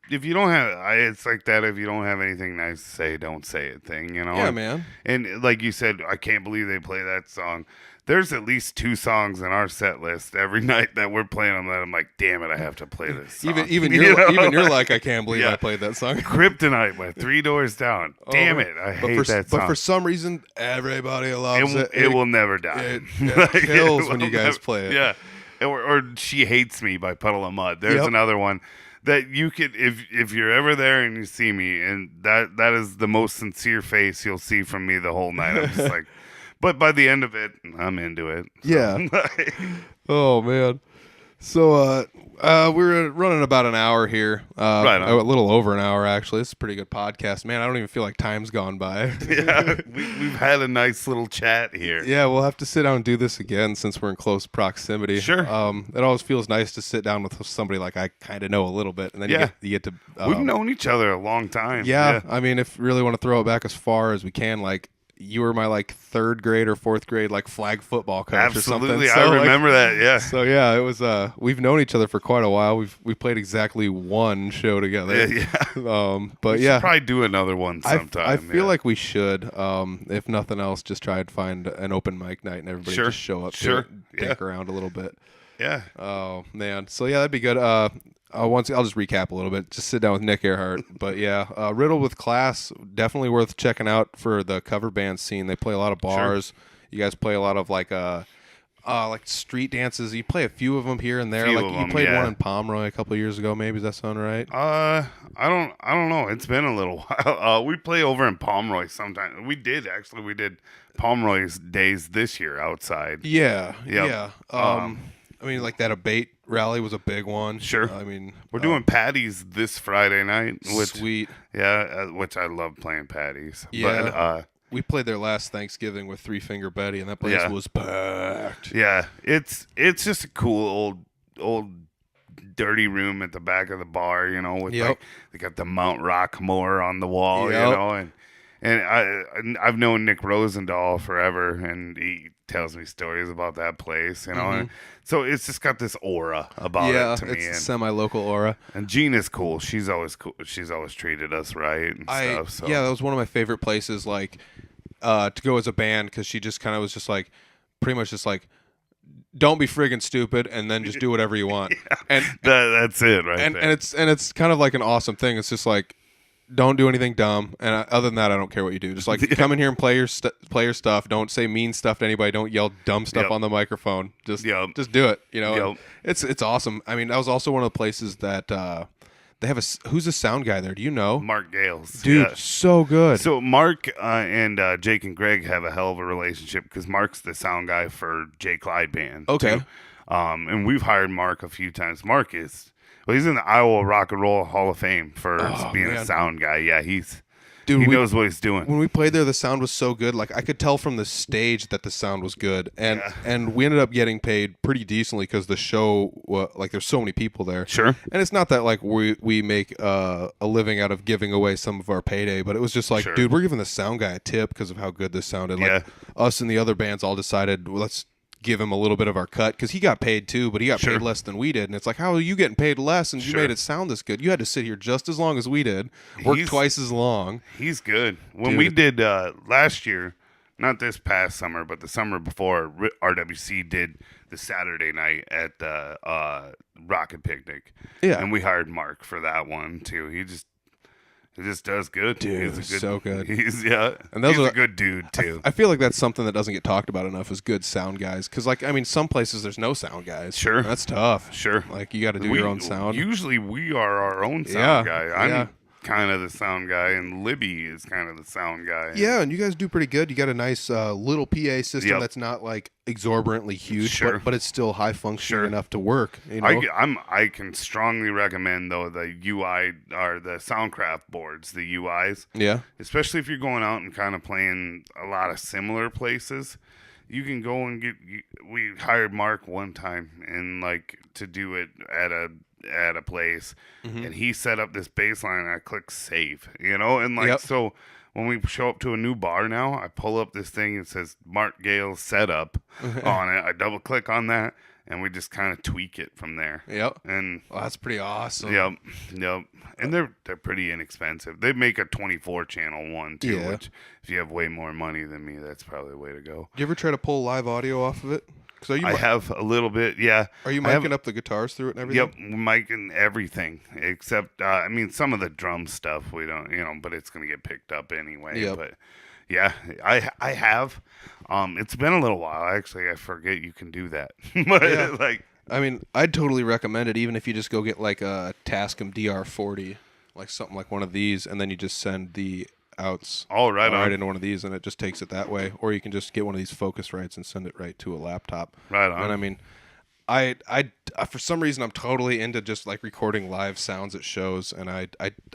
if you don't have, it's like that, if you don't have anything nice to say, don't say it thing, Yeah, man. And like you said, I can't believe they play that song. There's at least 2 songs in our set list every night that we're playing them that I'm like, damn it, I have to play this song. Even you're like, I can't believe I played that song. Kryptonite by 3 Doors Down. Damn it, I hate that song. But for some reason, everybody loves it. It will never die. It kills when you guys play it. Yeah. Or She Hates Me by Puddle of Mud. There's another one that you could, if you're ever there and you see me, and that is the most sincere face you'll see from me the whole night. I'm just like, but by the end of it, I'm into it. So. Yeah. Oh man. So we're running about an hour here. Right on. A little over an hour actually. It's a pretty good podcast, man. I don't even feel like time's gone by. Yeah, we've had a nice little chat here. Yeah, we'll have to sit down and do this again since we're in close proximity. Sure. It always feels nice to sit down with somebody like I kind of know a little bit, and then you get to. We've known each other a long time. Yeah, I mean, if you really want to throw it back as far as we can, like. You were my like third grade or fourth grade like flag football coach or something. Absolutely, So, I remember that. Yeah. So yeah, it was. We've known each other for quite a while. We played exactly one show together. Yeah. But we should probably do another one sometime. I feel like we should. If nothing else, just try and find an open mic night and everybody just show up. To it, dink around a little bit. Yeah. Oh man. So yeah, that'd be good. Once I'll just recap a little bit. Just sit down with Nick Ehrhardt. But yeah, Riddled With Class, definitely worth checking out for the cover band scene. They play a lot of bars. Sure. You guys play a lot of like street dances. You play a few of them here and there. Like you played one in Pomeroy a couple of years ago. Maybe does that sound right? I don't know. It's been a little while. We play over in Pomeroy sometimes. We did Pomeroy's days this year outside. Yeah. Yep. Yeah. I mean, like that abate rally was a big one. Sure. I mean, we're doing Patties this Friday night. Sweet. Yeah, which I love playing Patties. Yeah. But, we played there last Thanksgiving with Three Finger Betty, and that place was packed. Yeah, it's just a cool old dirty room at the back of the bar, you know. With like, they got the Mount Rockmore on the wall, you know, and I've known Nick Rosendahl forever, and he tells me stories about that place, you know. And so it's just got this aura about it to me. Yeah, it's a semi-local aura. And Gina's cool. She's always cool. She's always treated us right and stuff. So. Yeah, that was one of my favorite places, like, to go as a band, because she just kind of was just like, pretty much just like, don't be friggin' stupid, and then just do whatever you want. And that's it, right? And it's kind of like an awesome thing. It's just like, don't do anything dumb, and other than that, I don't care what you do. Just like come in here and play your stuff. Don't say mean stuff to anybody. Don't yell dumb stuff on the microphone. Just do it. You know, it's awesome. I mean, that was also one of the places that they have who's a sound guy there? Do you know? Mark Gales, dude, so good. So Mark and Jake and Greg have a hell of a relationship because Mark's the sound guy for Jay Clyde Band. Okay, too. And we've hired Mark a few times. Mark is. Well, he's in the Iowa Rock and Roll Hall of Fame for being a sound guy. Yeah, he knows what he's doing. When we played there, the sound was so good. Like I could tell from the stage that the sound was good, and we ended up getting paid pretty decently because the show, like, there's so many people there. Sure. And it's not that like we make a living out of giving away some of our payday, but it was just like, dude, we're giving the sound guy a tip because of how good this sounded. Like us and the other bands all decided, well, let's give him a little bit of our cut because he got paid too, but he got paid less than we did. And it's like, how are you getting paid less and you made it sound this good? You had to sit here just as long as we did, work twice as long. He's good. When we did last year, not this past summer, but the summer before, RWC did the Saturday night at the Rocket Picnic. Yeah. And we hired Mark for that one too. He just does good. Dude, he's so good. He's a good dude too. I feel like that's something that doesn't get talked about enough is good sound guys. Because, like, I mean, some places there's no sound guys. Sure. That's tough. Sure. Like, you got to do your own sound. Usually we are our own sound guy. I'm kind of the sound guy, and Libby is kind of the sound guy. Yeah, and you guys do pretty good. You got a nice little PA system that's not like exorbitantly huge, but it's still high functioning enough to work. You know? I can strongly recommend though the UI or the Soundcraft boards, the UIs. Yeah, especially if you're going out and kind of playing a lot of similar places. You can go and we hired Mark one time and like to do it at a place, and he set up this bass line and I click save, you know, and like so when we show up to a new bar now, I pull up this thing and it says Mark Gales setup on it. I double click on that and we just kind of tweak it from there. Yep. And that's pretty awesome. Yep. And they're pretty inexpensive. They make a 24 channel one too, which if you have way more money than me, that's probably the way to go. Do you ever try to pull live audio off of it? I have a little bit, yeah. Are you miking up the guitars through it and everything? Yep, miking everything except, I mean, some of the drum stuff we don't, you know, but it's going to get picked up anyway. Yep. But yeah, I have. It's been a little while. Actually, I forget you can do that. But like, I mean, I'd totally recommend it, even if you just go get like a Tascam DR40, like something like one of these, and then you just send the outs right into one of these, and it just takes it that way. Or you can just get one of these Focusrites and send it right to a laptop. Right on. And I mean, I for some reason I'm totally into just like recording live sounds at shows, and I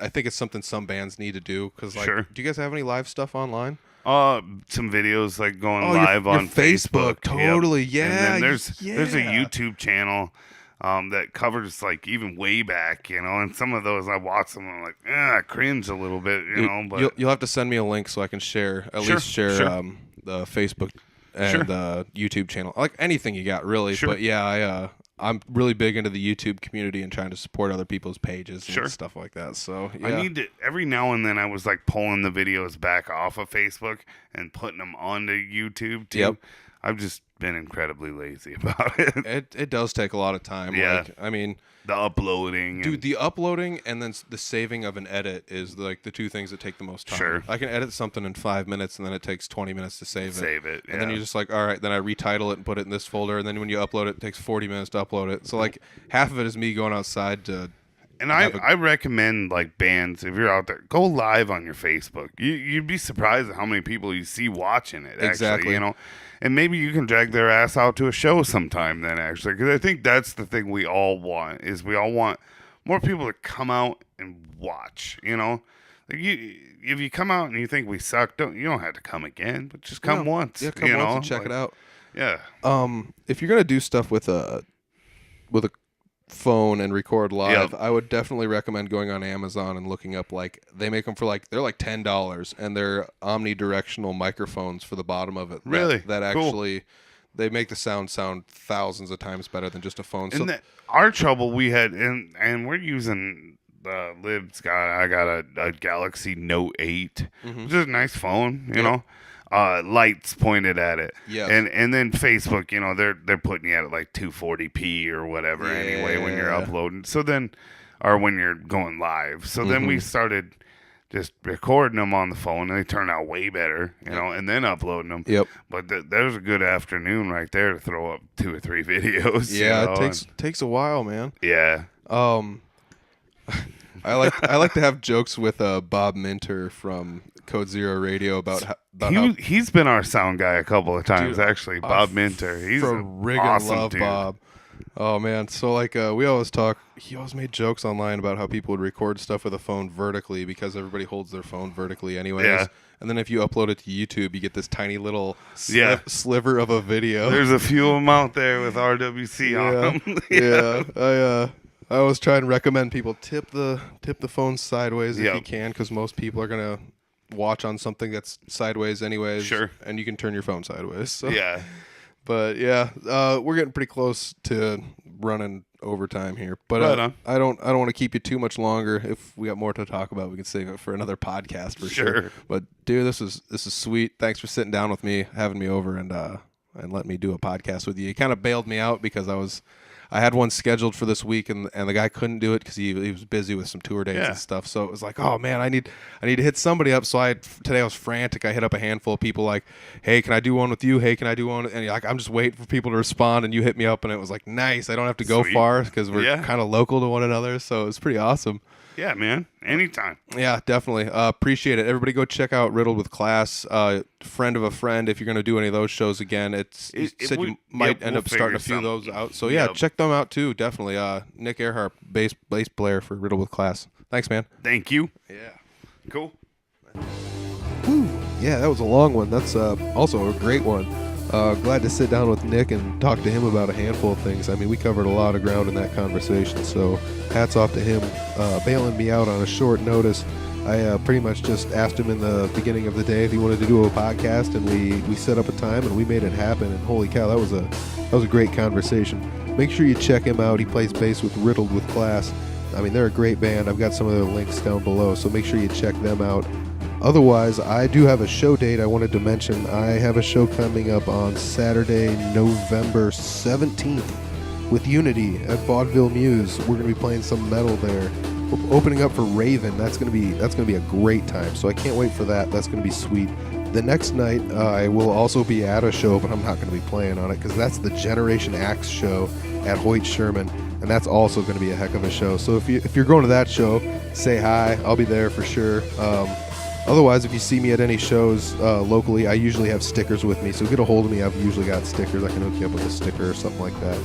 think it's something some bands need to do. Cause like, Sure. do you guys have any live stuff online? Some videos like going Your live on Facebook. Totally, Yep. yeah. And then there's a yeah. YouTube channel that covers like even way back, and some of those I watch them and I'm like, I cringe a little bit, but you'll have to send me a link so I can share least share sure. The Facebook and the YouTube channel, like anything you got really. Sure. But yeah, I'm really big into the YouTube community and trying to support other people's pages and stuff like that. So yeah. I need to, every now and then I was like pulling the videos back off of Facebook and putting them onto YouTube too. Yep. I've just been incredibly lazy about it. It does take a lot of time. Yeah. Like, I mean, The uploading. dude, the uploading and then the saving of an edit is like the two things that take the most time. Sure. I can edit something in 5 minutes and then it takes 20 minutes to save it. Yeah. And then you're just like, all right, then I retitle it and put it in this folder. And then when you upload it, it takes 40 minutes to upload it. So like half of it is me going outside to. And I recommend like bands, if you're out there, go live on your Facebook. You'd be surprised at how many people you see watching it. Exactly. Actually, and maybe you can drag their ass out to a show sometime. Then actually, because I think that's the thing we all want is we all want more people to come out and watch. Like if you come out and you think we suck, you don't have to come again, but just come once. Yeah, come once and check it out. Yeah. If you're gonna do stuff with a phone and record live, Yep. I would definitely recommend going on Amazon and looking up, like, they make them for like, they're like $10, and they're omnidirectional microphones for the bottom of it. Really? That Cool. actually, they make the sound thousands of times better than just a phone. So And our trouble we had, and we're using Liv's got, I got a Galaxy Note 8, which is a nice phone, you know. Lights pointed at it. Yeah. And then Facebook, they're putting you at like 240p or whatever anyway when you're uploading. So then, or when you're going live. So then we started just recording them on the phone, and they turn out way better, and then uploading them. Yep. But there's a good afternoon right there to throw up 2 or 3 videos. yeah, it takes a while, man. Yeah. I like to have jokes with Bob Minter from Code Zero Radio about how He's been our sound guy a couple of times, Dude, actually. Bob Minter. He's friggin' awesome love dude. Bob. Oh man, so like we always talk. He always made jokes online about how people would record stuff with a phone vertically because everybody holds their phone vertically anyways. Yeah. And then if you upload it to YouTube, you get this tiny little sliver of a video. There's a few of them out there with RWC on them. Yeah. I always try and recommend people tip the phone sideways if you Yep. can, because most people are gonna watch on something that's sideways anyways. Sure. And you can turn your phone sideways. So. Yeah. But yeah, we're getting pretty close to running overtime here. But Right on. I don't want to keep you too much longer. If we got more to talk about, we can save it for another podcast for sure. But dude, this is sweet. Thanks for sitting down with me, having me over, and letting me do a podcast with you. You kind of bailed me out because I had one scheduled for this week, and the guy couldn't do it because he was busy with some tour dates and stuff. So it was like, oh man, I need to hit somebody up. So today I was frantic. I hit up a handful of people like, hey, can I do one with you? Hey, can I do one? And like, I'm just waiting for people to respond, and you hit me up, and it was like, nice. I don't have to go far because we're kind of local to one another. So it's pretty awesome. Yeah, man. Anytime. Yeah, definitely. Appreciate it. Everybody go check out Riddled With Class. Friend of a friend, if you're going to do any of those shows again. You might end up starting a few of those out. So yeah, check them out too, definitely. Nick Ehrhardt, bass player for Riddled With Class. Thanks, man. Thank you. Yeah. Cool. Woo. Yeah, that was a long one. That's also a great one. Glad to sit down with Nick and talk to him about a handful of things. I mean, we covered a lot of ground in that conversation, so hats off to him bailing me out on a short notice. I pretty much just asked him in the beginning of the day if he wanted to do a podcast, and we set up a time and we made it happen. And holy cow, that was a great conversation. Make sure you check him out. He plays bass with Riddled With Class. I mean, they're a great band. I've got some of their links down below, so make sure you check them out. Otherwise, I do have a show date I wanted to mention. I have a show coming up on Saturday, November 17th with Unity at Vaudeville Muse. We're going to be playing some metal there. We're opening up for Raven. That's going to be a great time. So I can't wait for that. That's going to be sweet. The next night, I will also be at a show, but I'm not going to be playing on it because that's the Generation Axe show at Hoyt Sherman, and that's also going to be a heck of a show. So if you're going to that show, say hi. I'll be there for sure. Otherwise, if you see me at any shows locally, I usually have stickers with me, so get a hold of me. I've usually got stickers. I can hook you up with a sticker or something like that.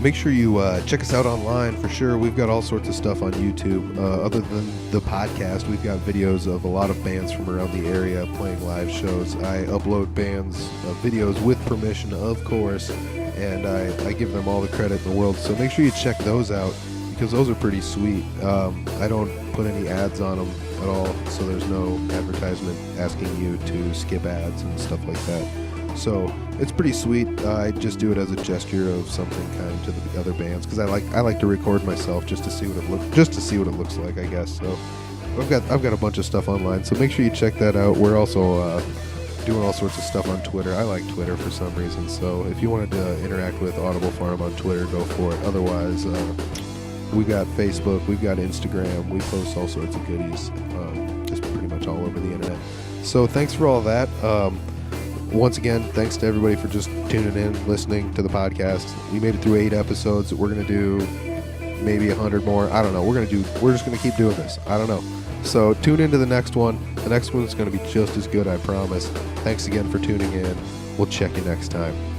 Make sure you check us out online for sure. We've got all sorts of stuff on YouTube. Other than the podcast, we've got videos of a lot of bands from around the area playing live shows. I upload bands' videos with permission, of course, and I give them all the credit in the world. So make sure you check those out because those are pretty sweet. I don't put any ads on them at all, so there's no advertisement asking you to skip ads and stuff like that. So it's pretty sweet. I just do it as a gesture of something kind to the other bands because I like to record myself just to see what it looks like, I guess. So I've got a bunch of stuff online, so make sure you check that out. We're also doing all sorts of stuff on Twitter. I like Twitter for some reason, so if you wanted to interact with Audible Farm on Twitter, go for it. Otherwise, we've got Facebook, we've got Instagram. We post all sorts of goodies, just pretty much all over the internet. So thanks for all that. Once again, thanks to everybody for just tuning in, listening to the podcast. We made it through 8 episodes. We're going to do maybe 100 more. I don't know. We're just going to keep doing this. I don't know. So tune into the next one. The next one's going to be just as good, I promise. Thanks again for tuning in. We'll check you next time.